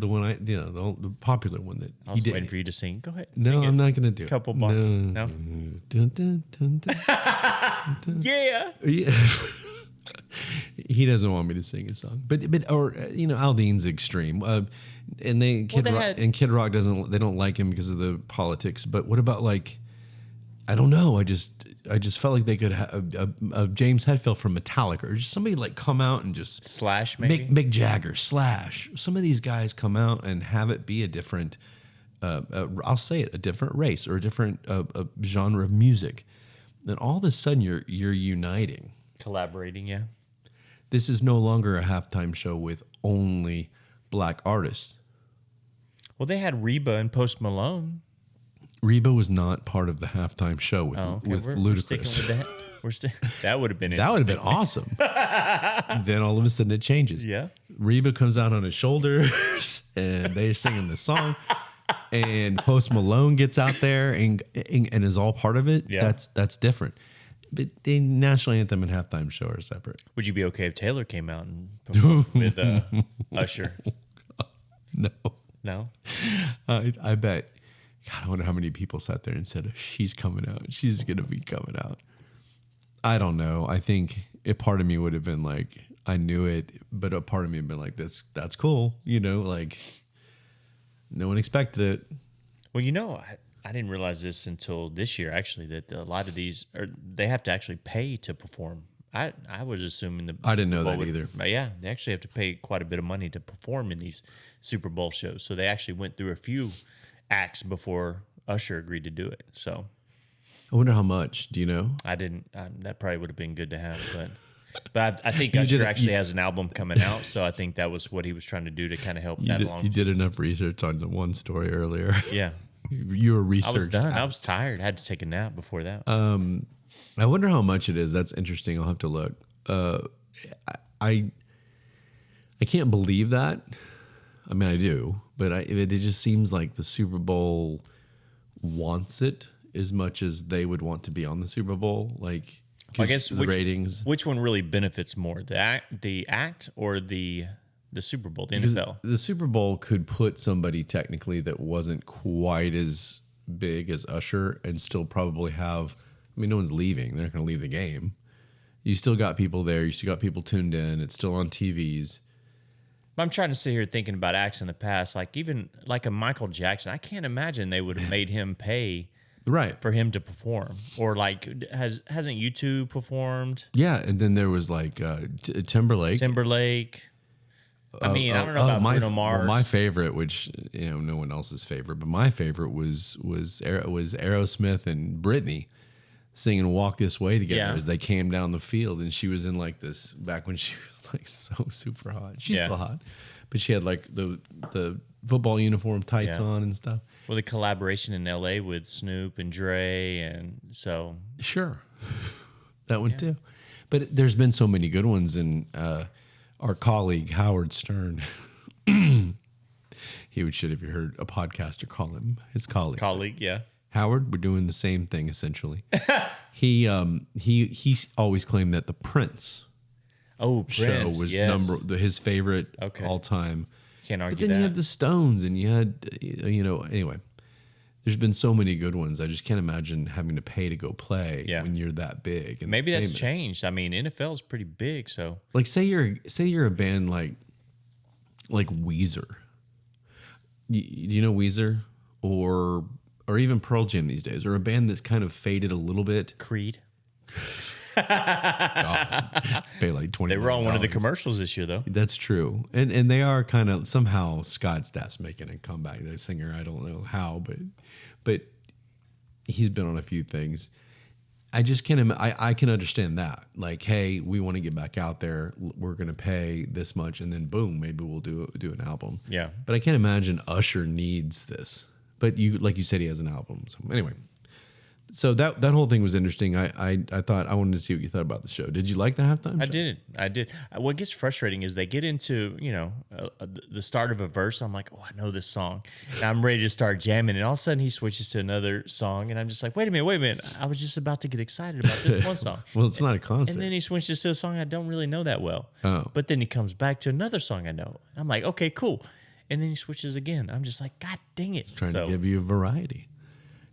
one the popular one that I he was did. waiting for you to sing. Go ahead. No, sing I'm it. not going to do it. Couple bars. No? Dun, dun, dun, dun. Yeah. Yeah. He doesn't want me to sing his song, but Aldean's extreme, and Kid Rock they don't like him because of the politics. But what about I don't know. I just felt like they could have a James Hetfield from Metallica or just somebody come out and just Slash maybe. Mick Jagger, Slash. Some of these guys come out and have it be a different. I'll say it, a different race or a different genre of music. Then all of a sudden you're uniting. Collaborating, yeah. This is no longer a halftime show with only black artists. Well, they had Reba and Post Malone. Reba was not part of the halftime show with Ludacris. That would have been That would have been awesome. Then all of a sudden it changes. Yeah. Reba comes out on his shoulders and they're singing the song. And Post Malone gets out there and is all part of it. Yeah. That's different. But the national anthem and halftime show are separate. Would you be okay if Taylor came out and performed with Usher? No. No? I bet God, I wonder how many people sat there and said, she's coming out. She's going to be coming out. I don't know. I think a part of me would have been like, I knew it, but a part of me had been like, that's cool. You know, like no one expected it. Well, you know, I didn't realize this until this year, actually, that a lot of these, they have to actually pay to perform. I was assuming I didn't know that either. But yeah, they actually have to pay quite a bit of money to perform in these Super Bowl shows. So they actually went through a few acts before Usher agreed to do it. So I wonder how much. Do you know? I didn't. That probably would have been good to have, but I think Usher actually has an album coming out, so I think that was what he was trying to do to kind of help that along. You did enough research on the one story earlier. Yeah, you were researched. I was done. I was tired. I had to take a nap before that. I wonder how much it is. That's interesting. I'll have to look. I can't believe that. I mean, I do, but it just seems like the Super Bowl wants it as much as they would want to be on the Super Bowl. Like, I guess the ratings. Which one really benefits more, the act or the Super Bowl, the NFL? The Super Bowl could put somebody technically that wasn't quite as big as Usher and still probably have. I mean, no one's leaving. They're not going to leave the game. You still got people there. You still got people tuned in. It's still on TVs. I'm trying to sit here thinking about acts in the past, like even like a Michael Jackson. I can't imagine they would have made him pay for him to perform. Or like, hasn't U2 performed? Yeah, and then there was like Timberlake. I mean, I don't know about Bruno Mars. Well, my favorite, which no one else's favorite, but my favorite was Aerosmith and Britney singing "Walk This Way" together as they came down the field, and she was in like this back when she was like so super hot. She's still hot, but she had like the football uniform tights on and stuff. Well, the collaboration in L.A. with Snoop and Dre, and so sure, that one too. But there's been so many good ones, and our colleague Howard Stern, he would shit if you heard a podcaster call him his colleague. Howard, we're doing the same thing essentially. He always claimed that the Prince show was his favorite all time. Can't argue that. But then you had the Stones, and you had anyway. There's been so many good ones. I just can't imagine having to pay to go play when you're that big. And maybe that's changed. I mean, NFL is pretty big, so like say you're a band like Weezer. Do you know Weezer or even Pearl Jam these days, or a band that's kind of faded a little bit? Creed. God, pay like $20. They were on one of the commercials this year, though. That's true, and they are kind of somehow Scott Stapp's making a comeback. The singer, I don't know how, but he's been on a few things. I just can't. I can understand that. Like, hey, we want to get back out there. We're going to pay this much, and then boom, maybe we'll do an album. Yeah, but I can't imagine Usher needs this. But like you said, he has an album. So anyway, so that whole thing was interesting. I thought I wanted to see what you thought about the show. Did you like the halftime show? I did. What gets frustrating is they get into the start of a verse. I'm like, oh, I know this song, and I'm ready to start jamming, and all of a sudden he switches to another song, and I'm just like, wait a minute. I was just about to get excited about this one song. Well, it's not a concert. And then he switches to a song I don't really know that well. Oh. But then he comes back to another song I know. I'm like, okay, cool. And then he switches again. I'm just like, God dang it. Trying to give you a variety.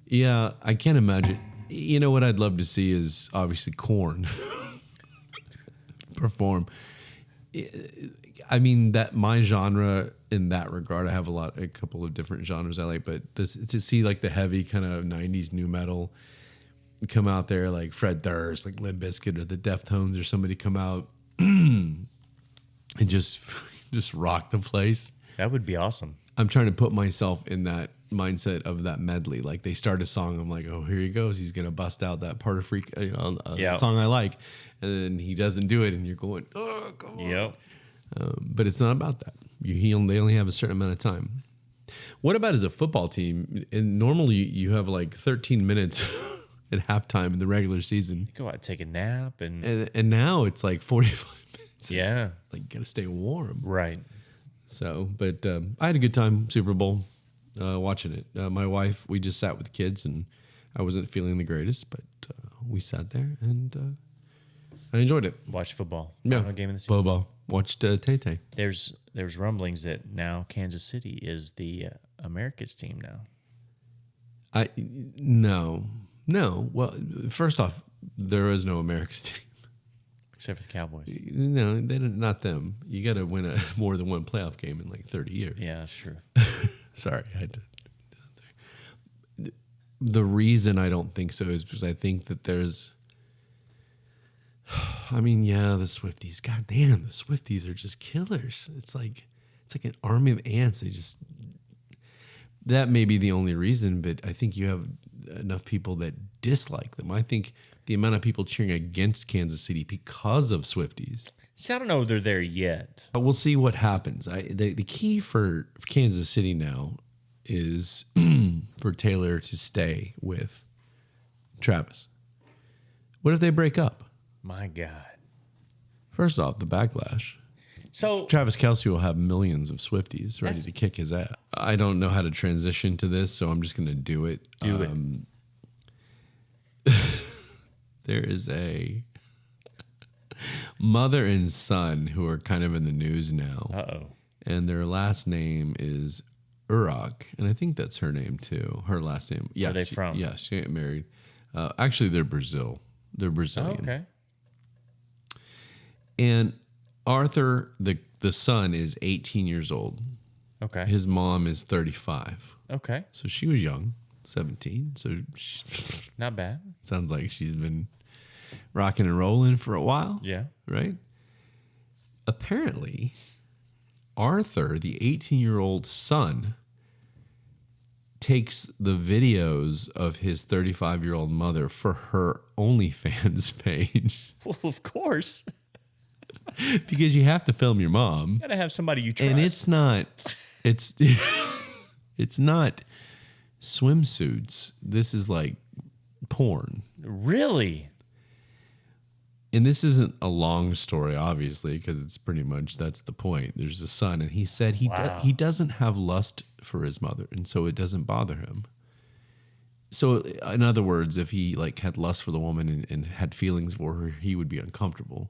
Yeah, I can't imagine. You know what I'd love to see is obviously Korn perform. I mean, that my genre in that regard, I have a couple of different genres I like, but to see like the heavy kind of 90s new metal come out there, like Fred Durst, like Limp Bizkit or the Deftones or somebody come out and just rock the place. That would be awesome. I'm trying to put myself in that mindset of that medley. Like they start a song, I'm like, oh, here he goes. He's gonna bust out that part of freak, song I like, and then he doesn't do it, and you're going, oh, come on. Yep. But it's not about that. They only have a certain amount of time. What about as a football team? And normally you have like 13 minutes at halftime in the regular season. You go out and take a nap, and now it's like 45 minutes. Yeah, like you gotta stay warm. Right. So, but I had a good time Super Bowl watching it. My wife, we just sat with the kids, and I wasn't feeling the greatest, but we sat there and I enjoyed it. Watched football. Yeah, Final game of the season. Football. Watched Tay-Tay. There's rumblings that now Kansas City is the America's team now. No. Well, first off, there is no America's team. Except for the Cowboys. No, not them. You got to win more than one playoff game in like 30 years. Yeah, that's true. Sorry, I had to. The reason I don't think so is because I think that there's. I mean, yeah, the Swifties. God damn, the Swifties are just killers. It's like an army of ants. That may be the only reason, but I think you have enough people that dislike them. I think the amount of people cheering against Kansas City because of Swifties. See, I don't know if they're there yet. We'll see what happens. The key for Kansas City now is for Taylor to stay with Travis. What if they break up? My God. First off, the backlash. So Travis Kelce will have millions of Swifties ready to kick his ass. I don't know how to transition to this, so I'm just going to do it. Do it. There is a mother and son who are kind of in the news now. Uh-oh. And their last name is Urach, and I think that's her name too. Her last name. Yeah. Where are they from? Yeah, she got married. Actually, they're Brazil. They're Brazilian. Oh, okay. And Arthur, the son, is 18 years old. Okay. His mom is 35. Okay. So she was young, 17. So Not bad. sounds like she's been rocking and rolling for a while. Yeah. Right? Apparently, Arthur, the 18-year-old son, takes the videos of his 35-year-old mother for her OnlyFans page. Well, of course. Because you have to film your mom. You gotta have somebody you trust. And it's not swimsuits. This is like porn. Really? And this isn't a long story, obviously, because it's pretty much that's the point. There's a son, and he said he doesn't have lust for his mother, and so it doesn't bother him. So, in other words, if he like had lust for the woman and had feelings for her, he would be uncomfortable.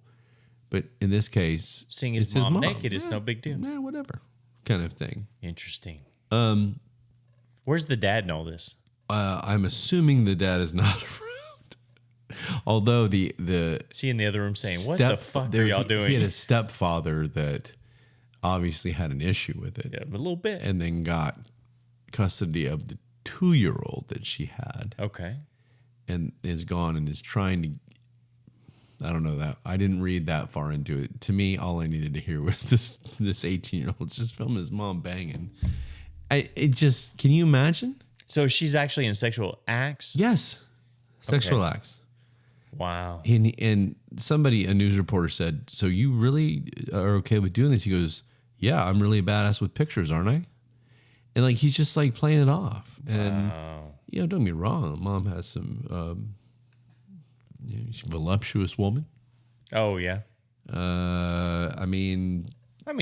But in this case, Seeing his mom naked is no big deal. Yeah, whatever kind of thing. Interesting. Where's the dad in all this? I'm assuming the dad is not around. Although the Is he in the other room saying, "What the fuck are y'all doing?" He had a stepfather that obviously had an issue with it. Yeah, a little bit. And then got custody of the 2-year-old that she had. Okay. And is gone and is trying to. I don't know that. I didn't read that far into it. To me, all I needed to hear was this 18-year-old just filming his mom banging. Can you imagine? So she's actually in sexual acts? Yes. Sexual acts. Wow. And somebody, a news reporter said, "So you really are okay with doing this?" He goes, "Yeah, I'm really badass with pictures, aren't I?" And like, he's just like playing it off. And, don't get me wrong. Mom has some, she's a voluptuous woman. Oh, yeah. I mean,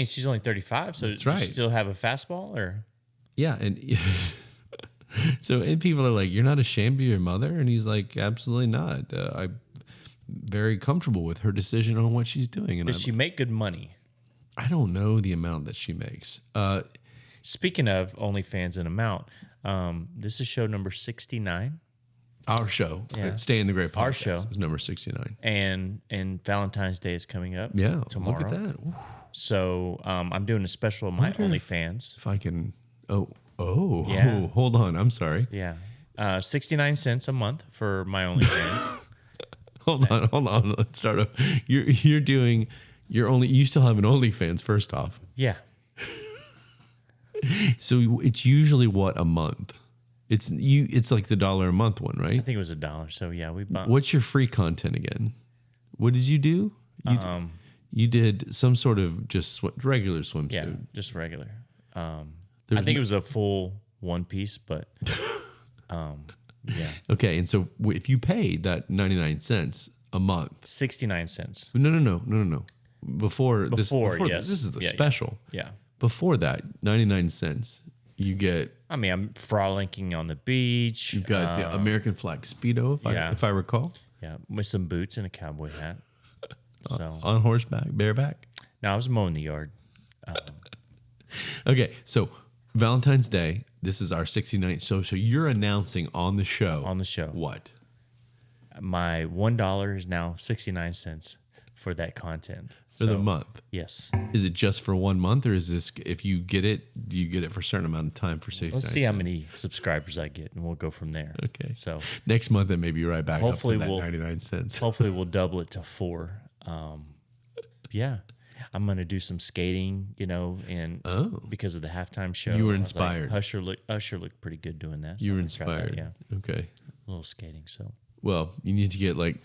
she's only 35, so that's right. Does she still have a fastball or? Yeah. And and people are like, "You're not ashamed of your mother?" And he's like, "Absolutely not. I'm very comfortable with her decision on what she's doing." And Does she make good money? I don't know the amount that she makes. Speaking of OnlyFans and amount, this is show number 69. Our show, Stay in the Great Podcast, Our show is number 69. And Valentine's Day is coming up. Yeah, tomorrow. Look at that. Ooh. So I'm doing a special of my OnlyFans. If I can, yeah. Hold on. I'm sorry. Yeah, 69 cents a month for my OnlyFans. Hold on. Let's start up. You're doing. You still have an OnlyFans. First off. Yeah. So it's usually what, a month? It's like the $1 a month one, right? I think it was $1. So yeah, we bought. What's your free content again? What did you do? You did some sort of just regular swimsuit. Yeah, just regular. I think it was a full one piece, but yeah. Okay, and so if you pay that 99 cents a month, 69 cents. No. Before this, yes. This is the special. Yeah. Before that, 99 cents, you get. I'm frolicking on the beach. You've got the American flag Speedo, if I recall. Yeah, with some boots and a cowboy hat. So on horseback, bareback. No, I was mowing the yard. Okay, so Valentine's Day, This is our 69th show. So you're announcing on the show. On the show. What? My $1 is now 69 cents for that content. For the month. Yes. Is it just for 1 month, or is this, if you get it, do you get it for a certain amount of time for 69 Let's see how many subscribers I get, and we'll go from there. Okay. So next month, then maybe you're right back hopefully up to that we'll 99 cents. Hopefully we'll double it to 4. Yeah. I'm gonna do some skating, and because of the halftime show. You were I was like, inspired. Usher looked pretty good doing that. So You were I'm gonna try that, inspired. yeah. Okay. A little skating. So Well, you need to get like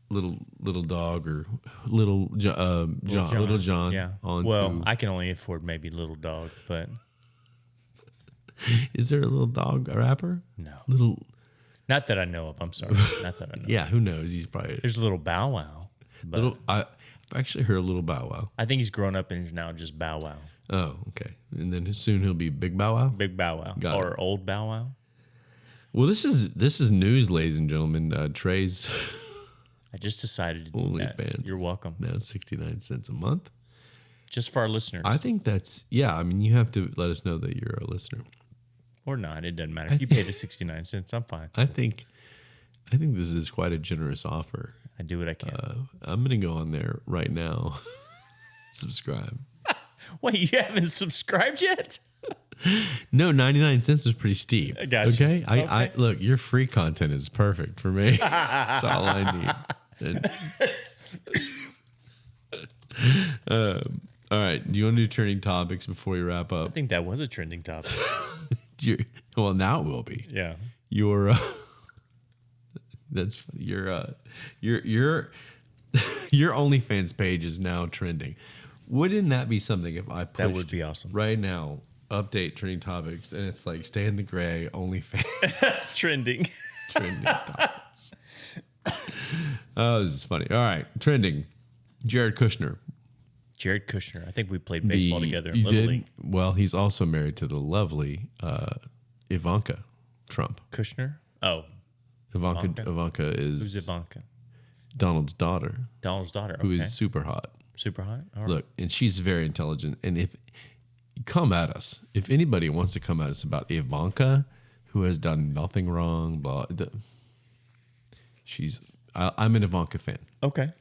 little dog or little John. yeah. Onto, Well, I can only afford maybe Little Dog, but is there a little dog rapper? no, Little. not that I know of. I'm sorry, not that I know. Yeah, who knows? He's probably There's a Little Bow Wow, but little. I've actually heard a little Bow Wow. I think he's grown up and he's now just Bow Wow, Oh, okay. And then soon he'll be Big Bow Wow. Big Bow Wow, Got or Old Bow Wow. Well, this is news, ladies and gentlemen. Trey's I just decided to do that. OnlyFans. You're welcome. Now 69 cents a month. Just for our listeners, I think that's I mean, you have to let us know that you're a listener. or not, it doesn't matter. If you pay the 69 cents, I'm fine. I think this is quite a generous offer. I do what I can. I'm gonna go on there right now. Subscribe. Wait, you haven't subscribed yet? No, 99 cents was pretty steep. I got you. Okay? I Okay. look, your free content is perfect for me. That's all I need. All right. Do you want to do trending topics before we wrap I up? think that was a trending topic. Well, now it will be. Yeah. Your that's funny. Your OnlyFans page is now trending. Wouldn't that be something if I pushed That would be awesome. right now? Update trending topics, and it's like stay in the gray OnlyFans Trending. trending topics. Oh, this is funny. All right, trending. Jared Kushner. Jared Kushner. I think we played baseball together in You Little did? League. Well, he's also married to the lovely Ivanka Trump. Kushner? Oh, Ivanka is who's Ivanka? Donald's daughter, Donald's daughter. who Okay. is super hot. Super hot? All right. Look, and she's very intelligent. And if come at us, if anybody wants to come at us about Ivanka, who has done nothing wrong, I'm an Ivanka fan. Okay.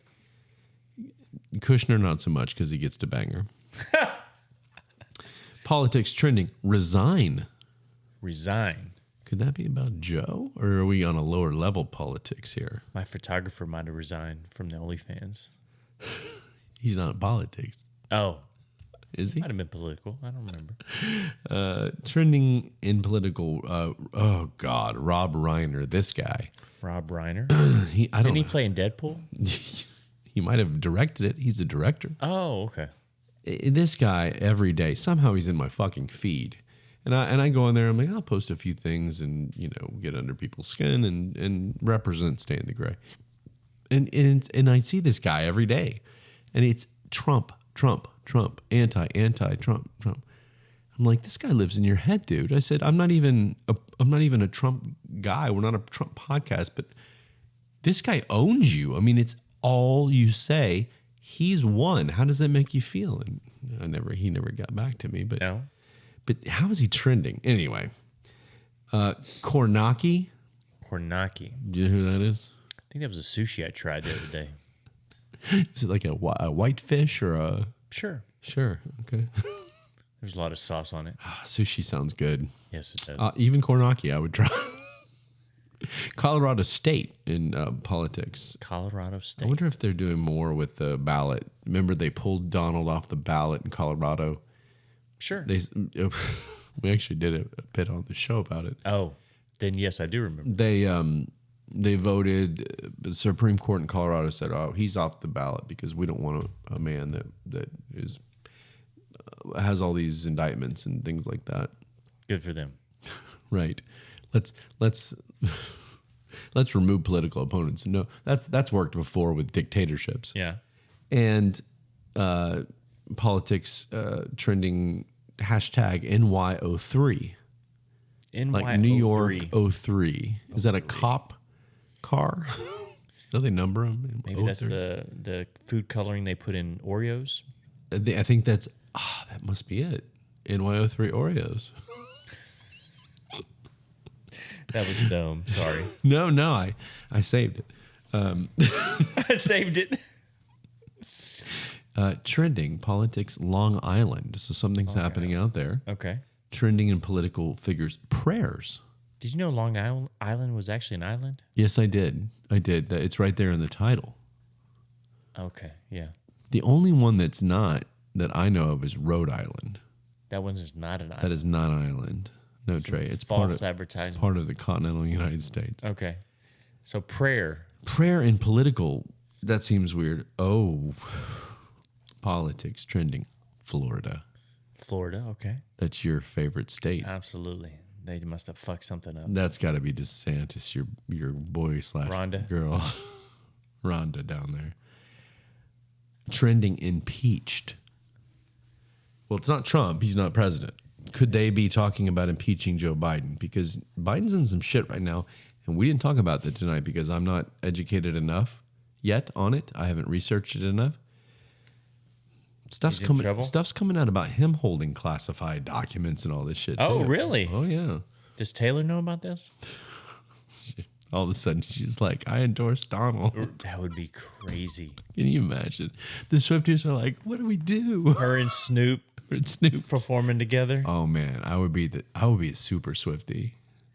Kushner, not so much because he gets to bang her. Politics trending. Resign. Resign. Could that be about Joe? Or are we on a lower level politics here? My photographer might have resigned from the OnlyFans. He's not in politics. Oh, Is he? might have been political. I don't remember. Trending in political. Oh, God. Rob Reiner, this guy. Rob Reiner. I don't Didn't he know. play in Deadpool? He might have directed it. He's a director. Oh, okay. This guy, every day, somehow he's in my fucking feed. And I go in there, I'm like, I'll post a few things and, get under people's skin and represent Stay in the Gray. And I see this guy every day. And it's Trump, anti, Trump. I'm like, this guy lives in your head, dude. I said, I'm not even a Trump guy. We're not a Trump podcast, but this guy owns you. I mean, it's all you say. He's won. How does that make you feel? And he never got back to me. But No. but how is he trending anyway? Kornacki. Kornacki. Do you know who that is? I think that was a sushi I tried the other day. Is it like a white fish or a? Sure. Sure. Okay. There's a lot of sauce on it. Sushi sounds good. Yes, it does. Even Kornacki, I would try. Colorado State in politics. Colorado I State. wonder if they're doing more with the ballot. Remember, they pulled Donald off the ballot in Colorado. Sure. We actually did a bit on the show about it. Oh, then yes, I do remember. They voted. The Supreme Court in Colorado said, "Oh, he's off the ballot because we don't want a man that is has all these indictments and things like that." Good for them. Right. Let's remove political opponents. No, that's worked before with dictatorships. Yeah. And politics trending hashtag NY03. Like New York 03. Is that a cop car? Do they number them? Maybe that's the food coloring they put in Oreos. I think that must be it. NY03 Oreos. That was dumb. Sorry. No, I saved it. I saved it. Trending politics, Long Island. So something's happening out there. Okay. Trending in political figures, prayers. Did you know Long Island was actually an island? Yes, I did. It's right there in the title. Okay. Yeah. The only one that's not that I know of is Rhode Island. That one is not an island. That is not an island. No, Trey. It's false advertising. Part of the continental United States. Okay. So prayer. Prayer in political, that seems weird. Oh, politics trending, Florida. Florida, okay. That's your favorite state. Absolutely. They must have fucked something up. That's got to be DeSantis, your boy / Rhonda. girl, Rhonda down there. Trending impeached. Well, it's not Trump. He's not president. Could they be talking about impeaching Joe Biden? Because Biden's in some shit right now, and we didn't talk about that tonight because I'm not educated enough yet on it. I haven't researched it enough. Stuff's coming out about him holding classified documents and all this shit. Oh, too. really? Oh, yeah. Does Taylor know about this? All of a sudden, she's like, I endorse Donald. That would be crazy. Can you imagine? The Swifties are like, what do we do? Her and Snoop performing together. Oh man, I would be a super Swiftie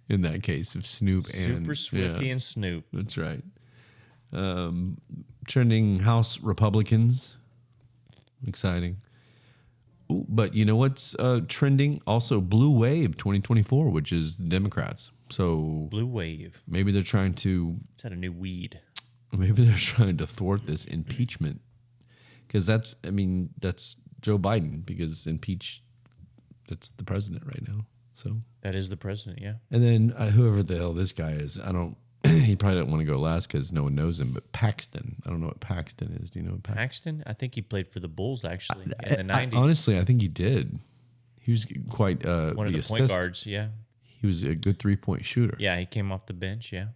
in that case of Snoop Super Swiftie and Snoop. That's right. Trending House Republicans. Exciting. Ooh, but you know what's trending? Also, Blue Wave 2024, which is the Democrats. So Blue Wave. Maybe they're trying to. Is that a new weed? Maybe they're trying to thwart this impeachment because that's Joe Biden because impeached. That's the president right now. So that is the president, yeah. And then whoever the hell this guy is, I don't. He probably didn't want to go last because no one knows him. But Paxton, I don't know what Paxton is. Do you know what Paxton? I think he played for the Bulls actually in the 90s. Honestly, I think he did. He was quite one of the point guards. Yeah, he was a good 3-point shooter. Yeah, he came off the bench. Yeah.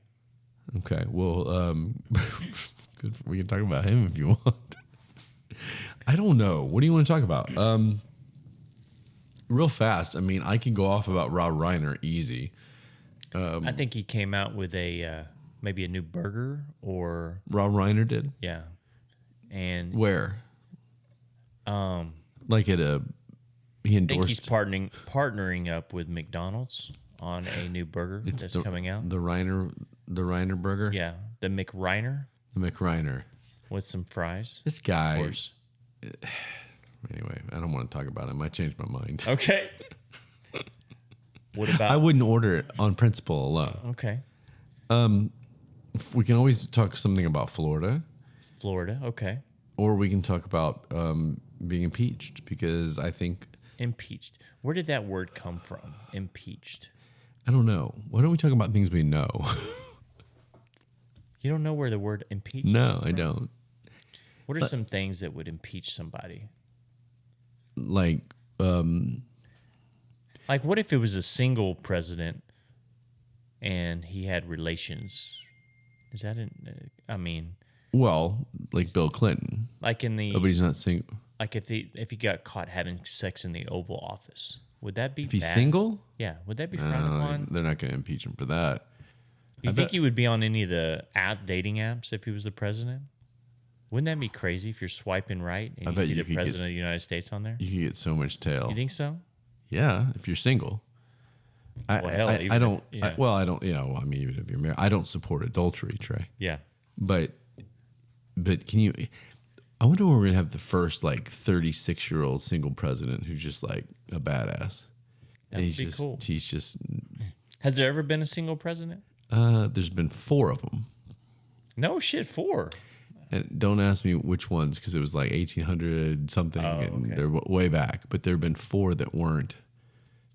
Okay, well, good. We can talk about him if you want. I don't know. What do you want to talk about? Real fast. I mean, I can go off about Rob Reiner easy. I think he came out with maybe a new burger or Rob Reiner did. Yeah, and where? Like at he endorsed. I think he's partnering up with McDonald's on a new burger that's coming out. The Reiner burger. Yeah, the McReiner. The McReiner with some fries. This guy. Of course. Anyway, I don't want to talk about him. I changed my mind. Okay. What about? I wouldn't order it on principle alone. Okay. We can always talk something about Florida. Florida, okay. Or we can talk about being impeached because I think impeached. Where did that word come from? Impeached. I don't know. Why don't we talk about things we know? You don't know where the word impeached? No, I don't. What are some things that would impeach somebody? Like what if it was a single president and he had relations? Is that well, like Bill Clinton. Like in the... Oh, but he's not single. Like if he got caught having sex in the Oval Office, would that be if he's bad? Single? Yeah, would that be frowned upon? They're not going to impeach him for that. You think he would be on any of the dating apps if he was the president? Wouldn't that be crazy if you're swiping right and you see the president of the United States on there? You could get so much tail. You think so? Yeah, if you're single. I don't. Yeah. Well, I mean, even if you're married, I don't support adultery, Trey. Yeah. But can you? I wonder when we're gonna have the first 36-year-old single president who's just like a badass. That would be cool. He's just. Has there ever been a single president? There's been 4 of them. No shit, 4. And don't ask me which ones because it was like 1800 something, and okay. they're way back. But there have been 4 that weren't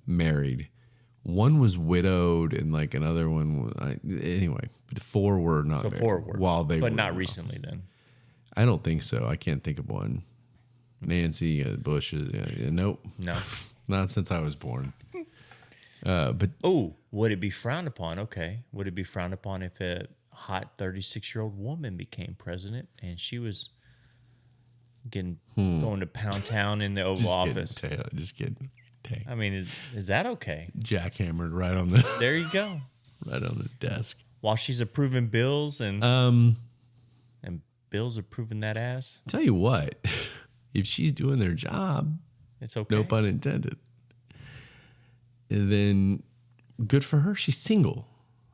married. One was widowed, and another one was anyway. But 4 were not married. 4 were while they, but were not recently. Then I don't think so. I can't think of one. Nancy Bush is nope. No, not since I was born. But would it be frowned upon? Okay, would it be frowned upon if a hot 36-year-old woman became president and she was going to Pound Town in the Oval Office? Just kidding. I mean, is that okay? Jackhammered right on the. There you go. right on the desk. While she's approving bills and bills approving that ass. Tell you what, if she's doing their job, it's okay. No pun intended. And then good for her. She's single,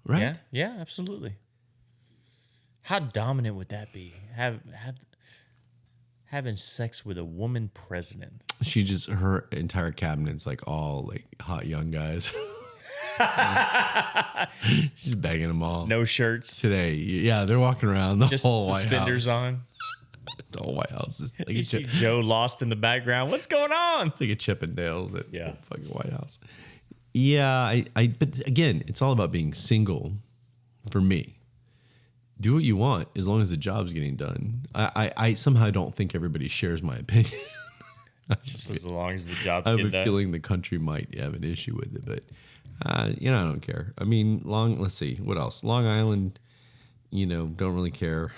right? Yeah, yeah, absolutely. How dominant would that be? Having sex with a woman president. Her entire cabinet's like all like hot young guys. She's begging them all. No shirts today. Yeah, they're walking around the just whole White House. Suspenders on. The whole White House. Is like you see Joe lost in the background. What's going on? It's like a Chippendales at the fucking White House. Yeah, but again, it's all about being single for me. Do what you want as long as the job's getting done. I somehow don't think everybody shares my opinion. Just as long as the job's I have getting done. a feeling the country might have an issue with it, but I don't care. I mean, let's see, what else? Long Island, don't really care.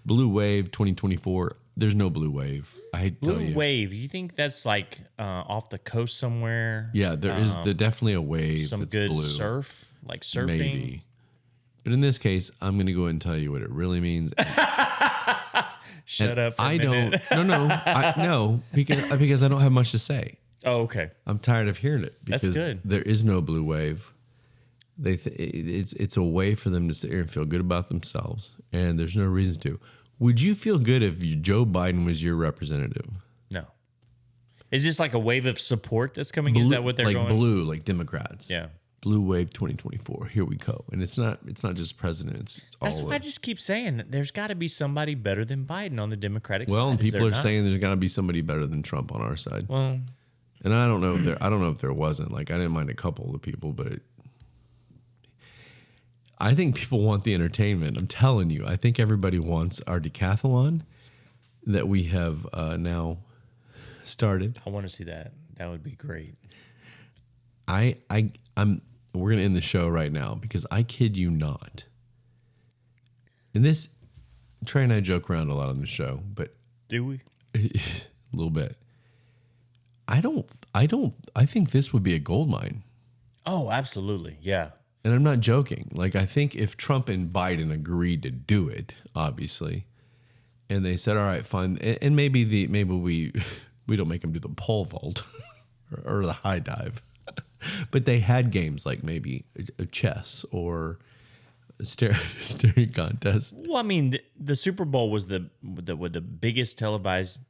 Blue Wave 2024. There's no Blue Wave. I hate to tell you. Blue Wave. You think that's like off the coast somewhere? Yeah, there is definitely a wave. Some that's good blue. surf, like surfing. Maybe. But in this case, I'm going to go ahead and tell you what it really means. Shut up. For I a minute. don't. No, because I don't have much to say. Oh, okay. I'm tired of hearing it because That's good. There is no Blue Wave. It's a way for them to sit here and feel good about themselves, and there's no reason to. Would you feel good if Joe Biden was your representative? No. Is this like a wave of support that's coming in? Is that what they're like going? blue, like Democrats? Yeah. Blue Wave 2024. Here we go. And it's not just presidents. It's That's all what I just keep saying. There's got to be somebody better than Biden on the Democratic side. Well, and people are not? saying there's got to be somebody better than Trump on our side. Well, and I don't know if there wasn't. Like, I didn't mind a couple of the people, but I think people want the entertainment. I'm telling you. I think everybody wants our decathlon that we have now started. I want to see that. That would be great. We're gonna end the show right now because I kid you not. And this, Trey and I joke around a lot on the show, but do we? A little bit. I think this would be a gold mine. Oh, absolutely. Yeah. And I'm not joking. Like, I think if Trump and Biden agreed to do it, obviously, and they said, all right, fine. And maybe we don't make them do the pole vault or the high dive. But they had games like maybe a chess or a staring contest. Well, I mean, the Super Bowl was the biggest televised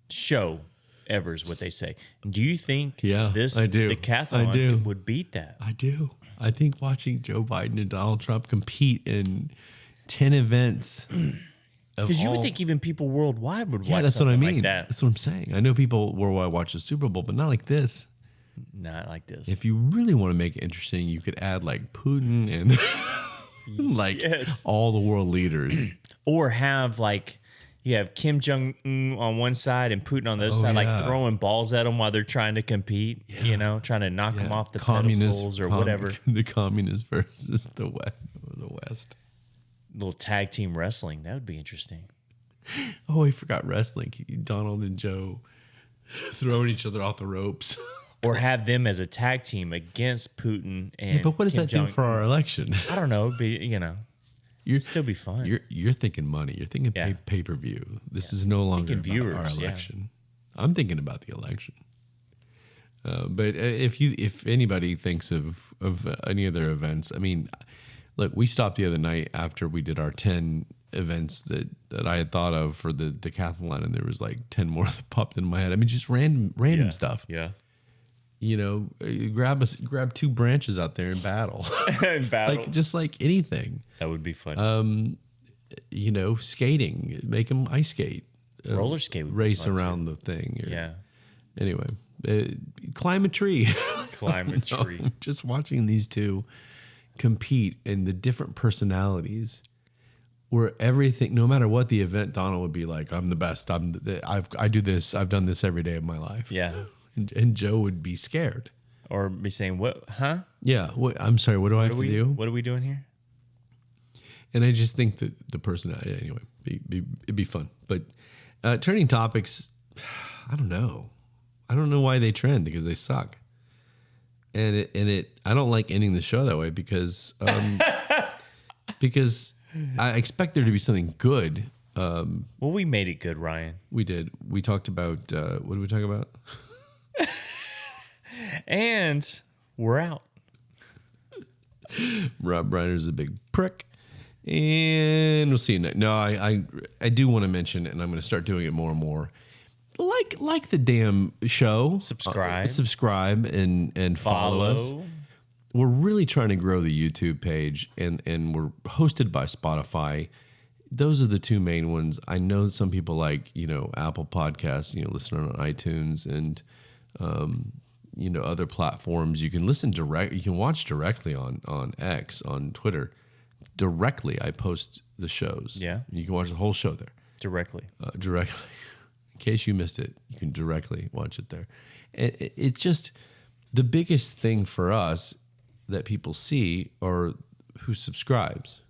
show ever, is what they say. Do you think this decathlon would beat that? I do. I think watching Joe Biden and Donald Trump compete in 10 events. Because you would think even people worldwide would watch. Yeah, that's what I mean. Like that. That's what I'm saying. I know people worldwide watch the Super Bowl, but not like this. Not like this. If you really want to make it interesting, you could add like Putin and like all the world leaders. Or have like, you have Kim Jong-un on one side and Putin on the other side, like throwing balls at them while they're trying to compete, trying to knock them off the pedestals or whatever. The communists versus the West. Little tag team wrestling. That would be interesting. Oh, I forgot wrestling. Donald and Joe throwing each other off the ropes. Or have them as a tag team against Putin and but what does Kim that do for our election? I don't know. It'd still be fun. You're thinking money. You're thinking pay-per-view. This is no longer about viewers, our election. I'm thinking about the election. But if anybody thinks of any of their events, I mean, look, we stopped the other night after we did our 10 events that I had thought of for the decathlon, and there was like 10 more that popped in my head. I mean, just random stuff. Yeah. Grab 2 branches out there and battle. Like just like anything. That would be fun. Skating, make them ice skate. Roller skate. Race around the thing. Yeah. Anyway, climb a tree. Climb a tree. Just watching these two compete in the different personalities, where everything, no matter what the event, Donald would be like, "I'm the best. I do this. I've done this every day of my life." Yeah. And Joe would be scared. Or be saying, "What? Huh? Yeah. I'm sorry. What do I have to do? What are we doing here?" And I just think that the personality, anyway, it'd be fun. But turning topics, I don't know. I don't know why they trend, because they suck. And I don't like ending the show that way because because I expect there to be something good. Well, we made it good, Ryan. We did. We talked about what did we talk about? And we're out. Rob Reiner's a big prick. And we'll see you next. No, I do want to mention, and I'm going to start doing it more and more. Like the damn show. Subscribe and follow us. We're really trying to grow the YouTube page, and we're hosted by Spotify. Those are the two main ones. I know some people like, Apple Podcasts, listening on iTunes and, other platforms. You can listen direct. You can watch directly on X, on Twitter. Directly, I post the shows. Yeah. You can watch the whole show there. Directly. In case you missed it, you can directly watch it there. And it's just the biggest thing for us that people see are who subscribes.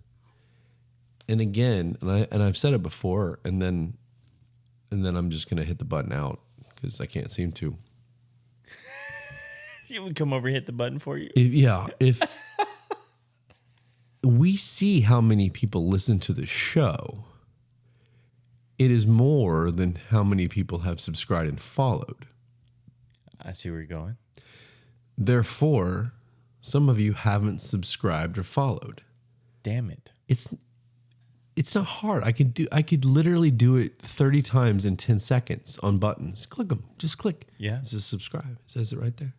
And again, and I've said it before, and then I'm just going to hit the button out because I can't seem to. You would come over and hit the button for you? If we see how many people listen to the show, it is more than how many people have subscribed and followed. I see where you're going. Therefore, some of you haven't subscribed or followed. Damn it. It's not hard. I could literally do it 30 times in 10 seconds on buttons. Click them. Just click. Yeah. It says subscribe. It says it right there.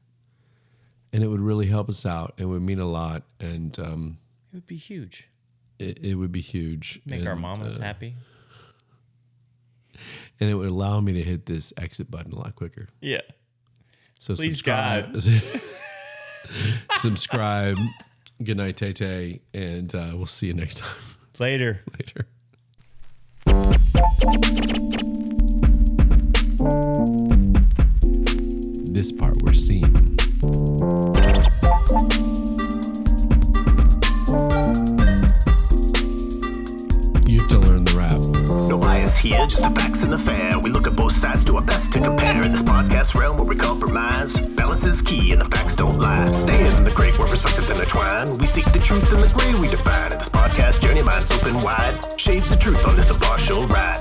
And it would really help us out. It would mean a lot. And it would be huge. It would be huge. Make our mamas happy. And it would allow me to hit this exit button a lot quicker. Yeah. So please, subscribe. God. Subscribe. Good night, Tay. And we'll see you next time. Later. This part we're seeing. You have to learn the rap. No bias here, just the facts and the fair. We look at both sides, do our best to compare. In this podcast realm where we compromise, balance is key and the facts don't lie. Stay in the great where perspectives intertwine. We seek the truth in the gray we define. In this podcast journey, minds open wide. Shades the truth on this impartial ride.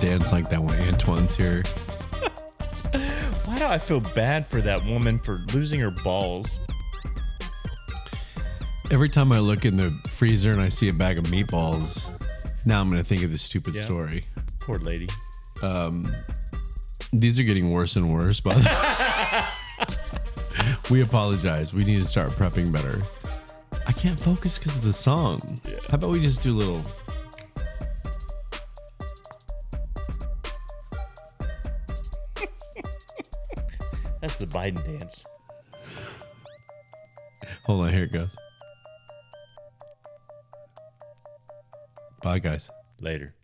Dance like that when Antoine's here. Why do I feel bad for that woman for losing her balls? Every time I look in the freezer and I see a bag of meatballs, now I'm going to think of this stupid story. Poor lady. These are getting worse and worse, but we apologize. We need to start prepping better. I can't focus because of the song. Yeah. How about we just do a little... That's the Biden dance. Hold on, here it goes. Bye, guys. Later.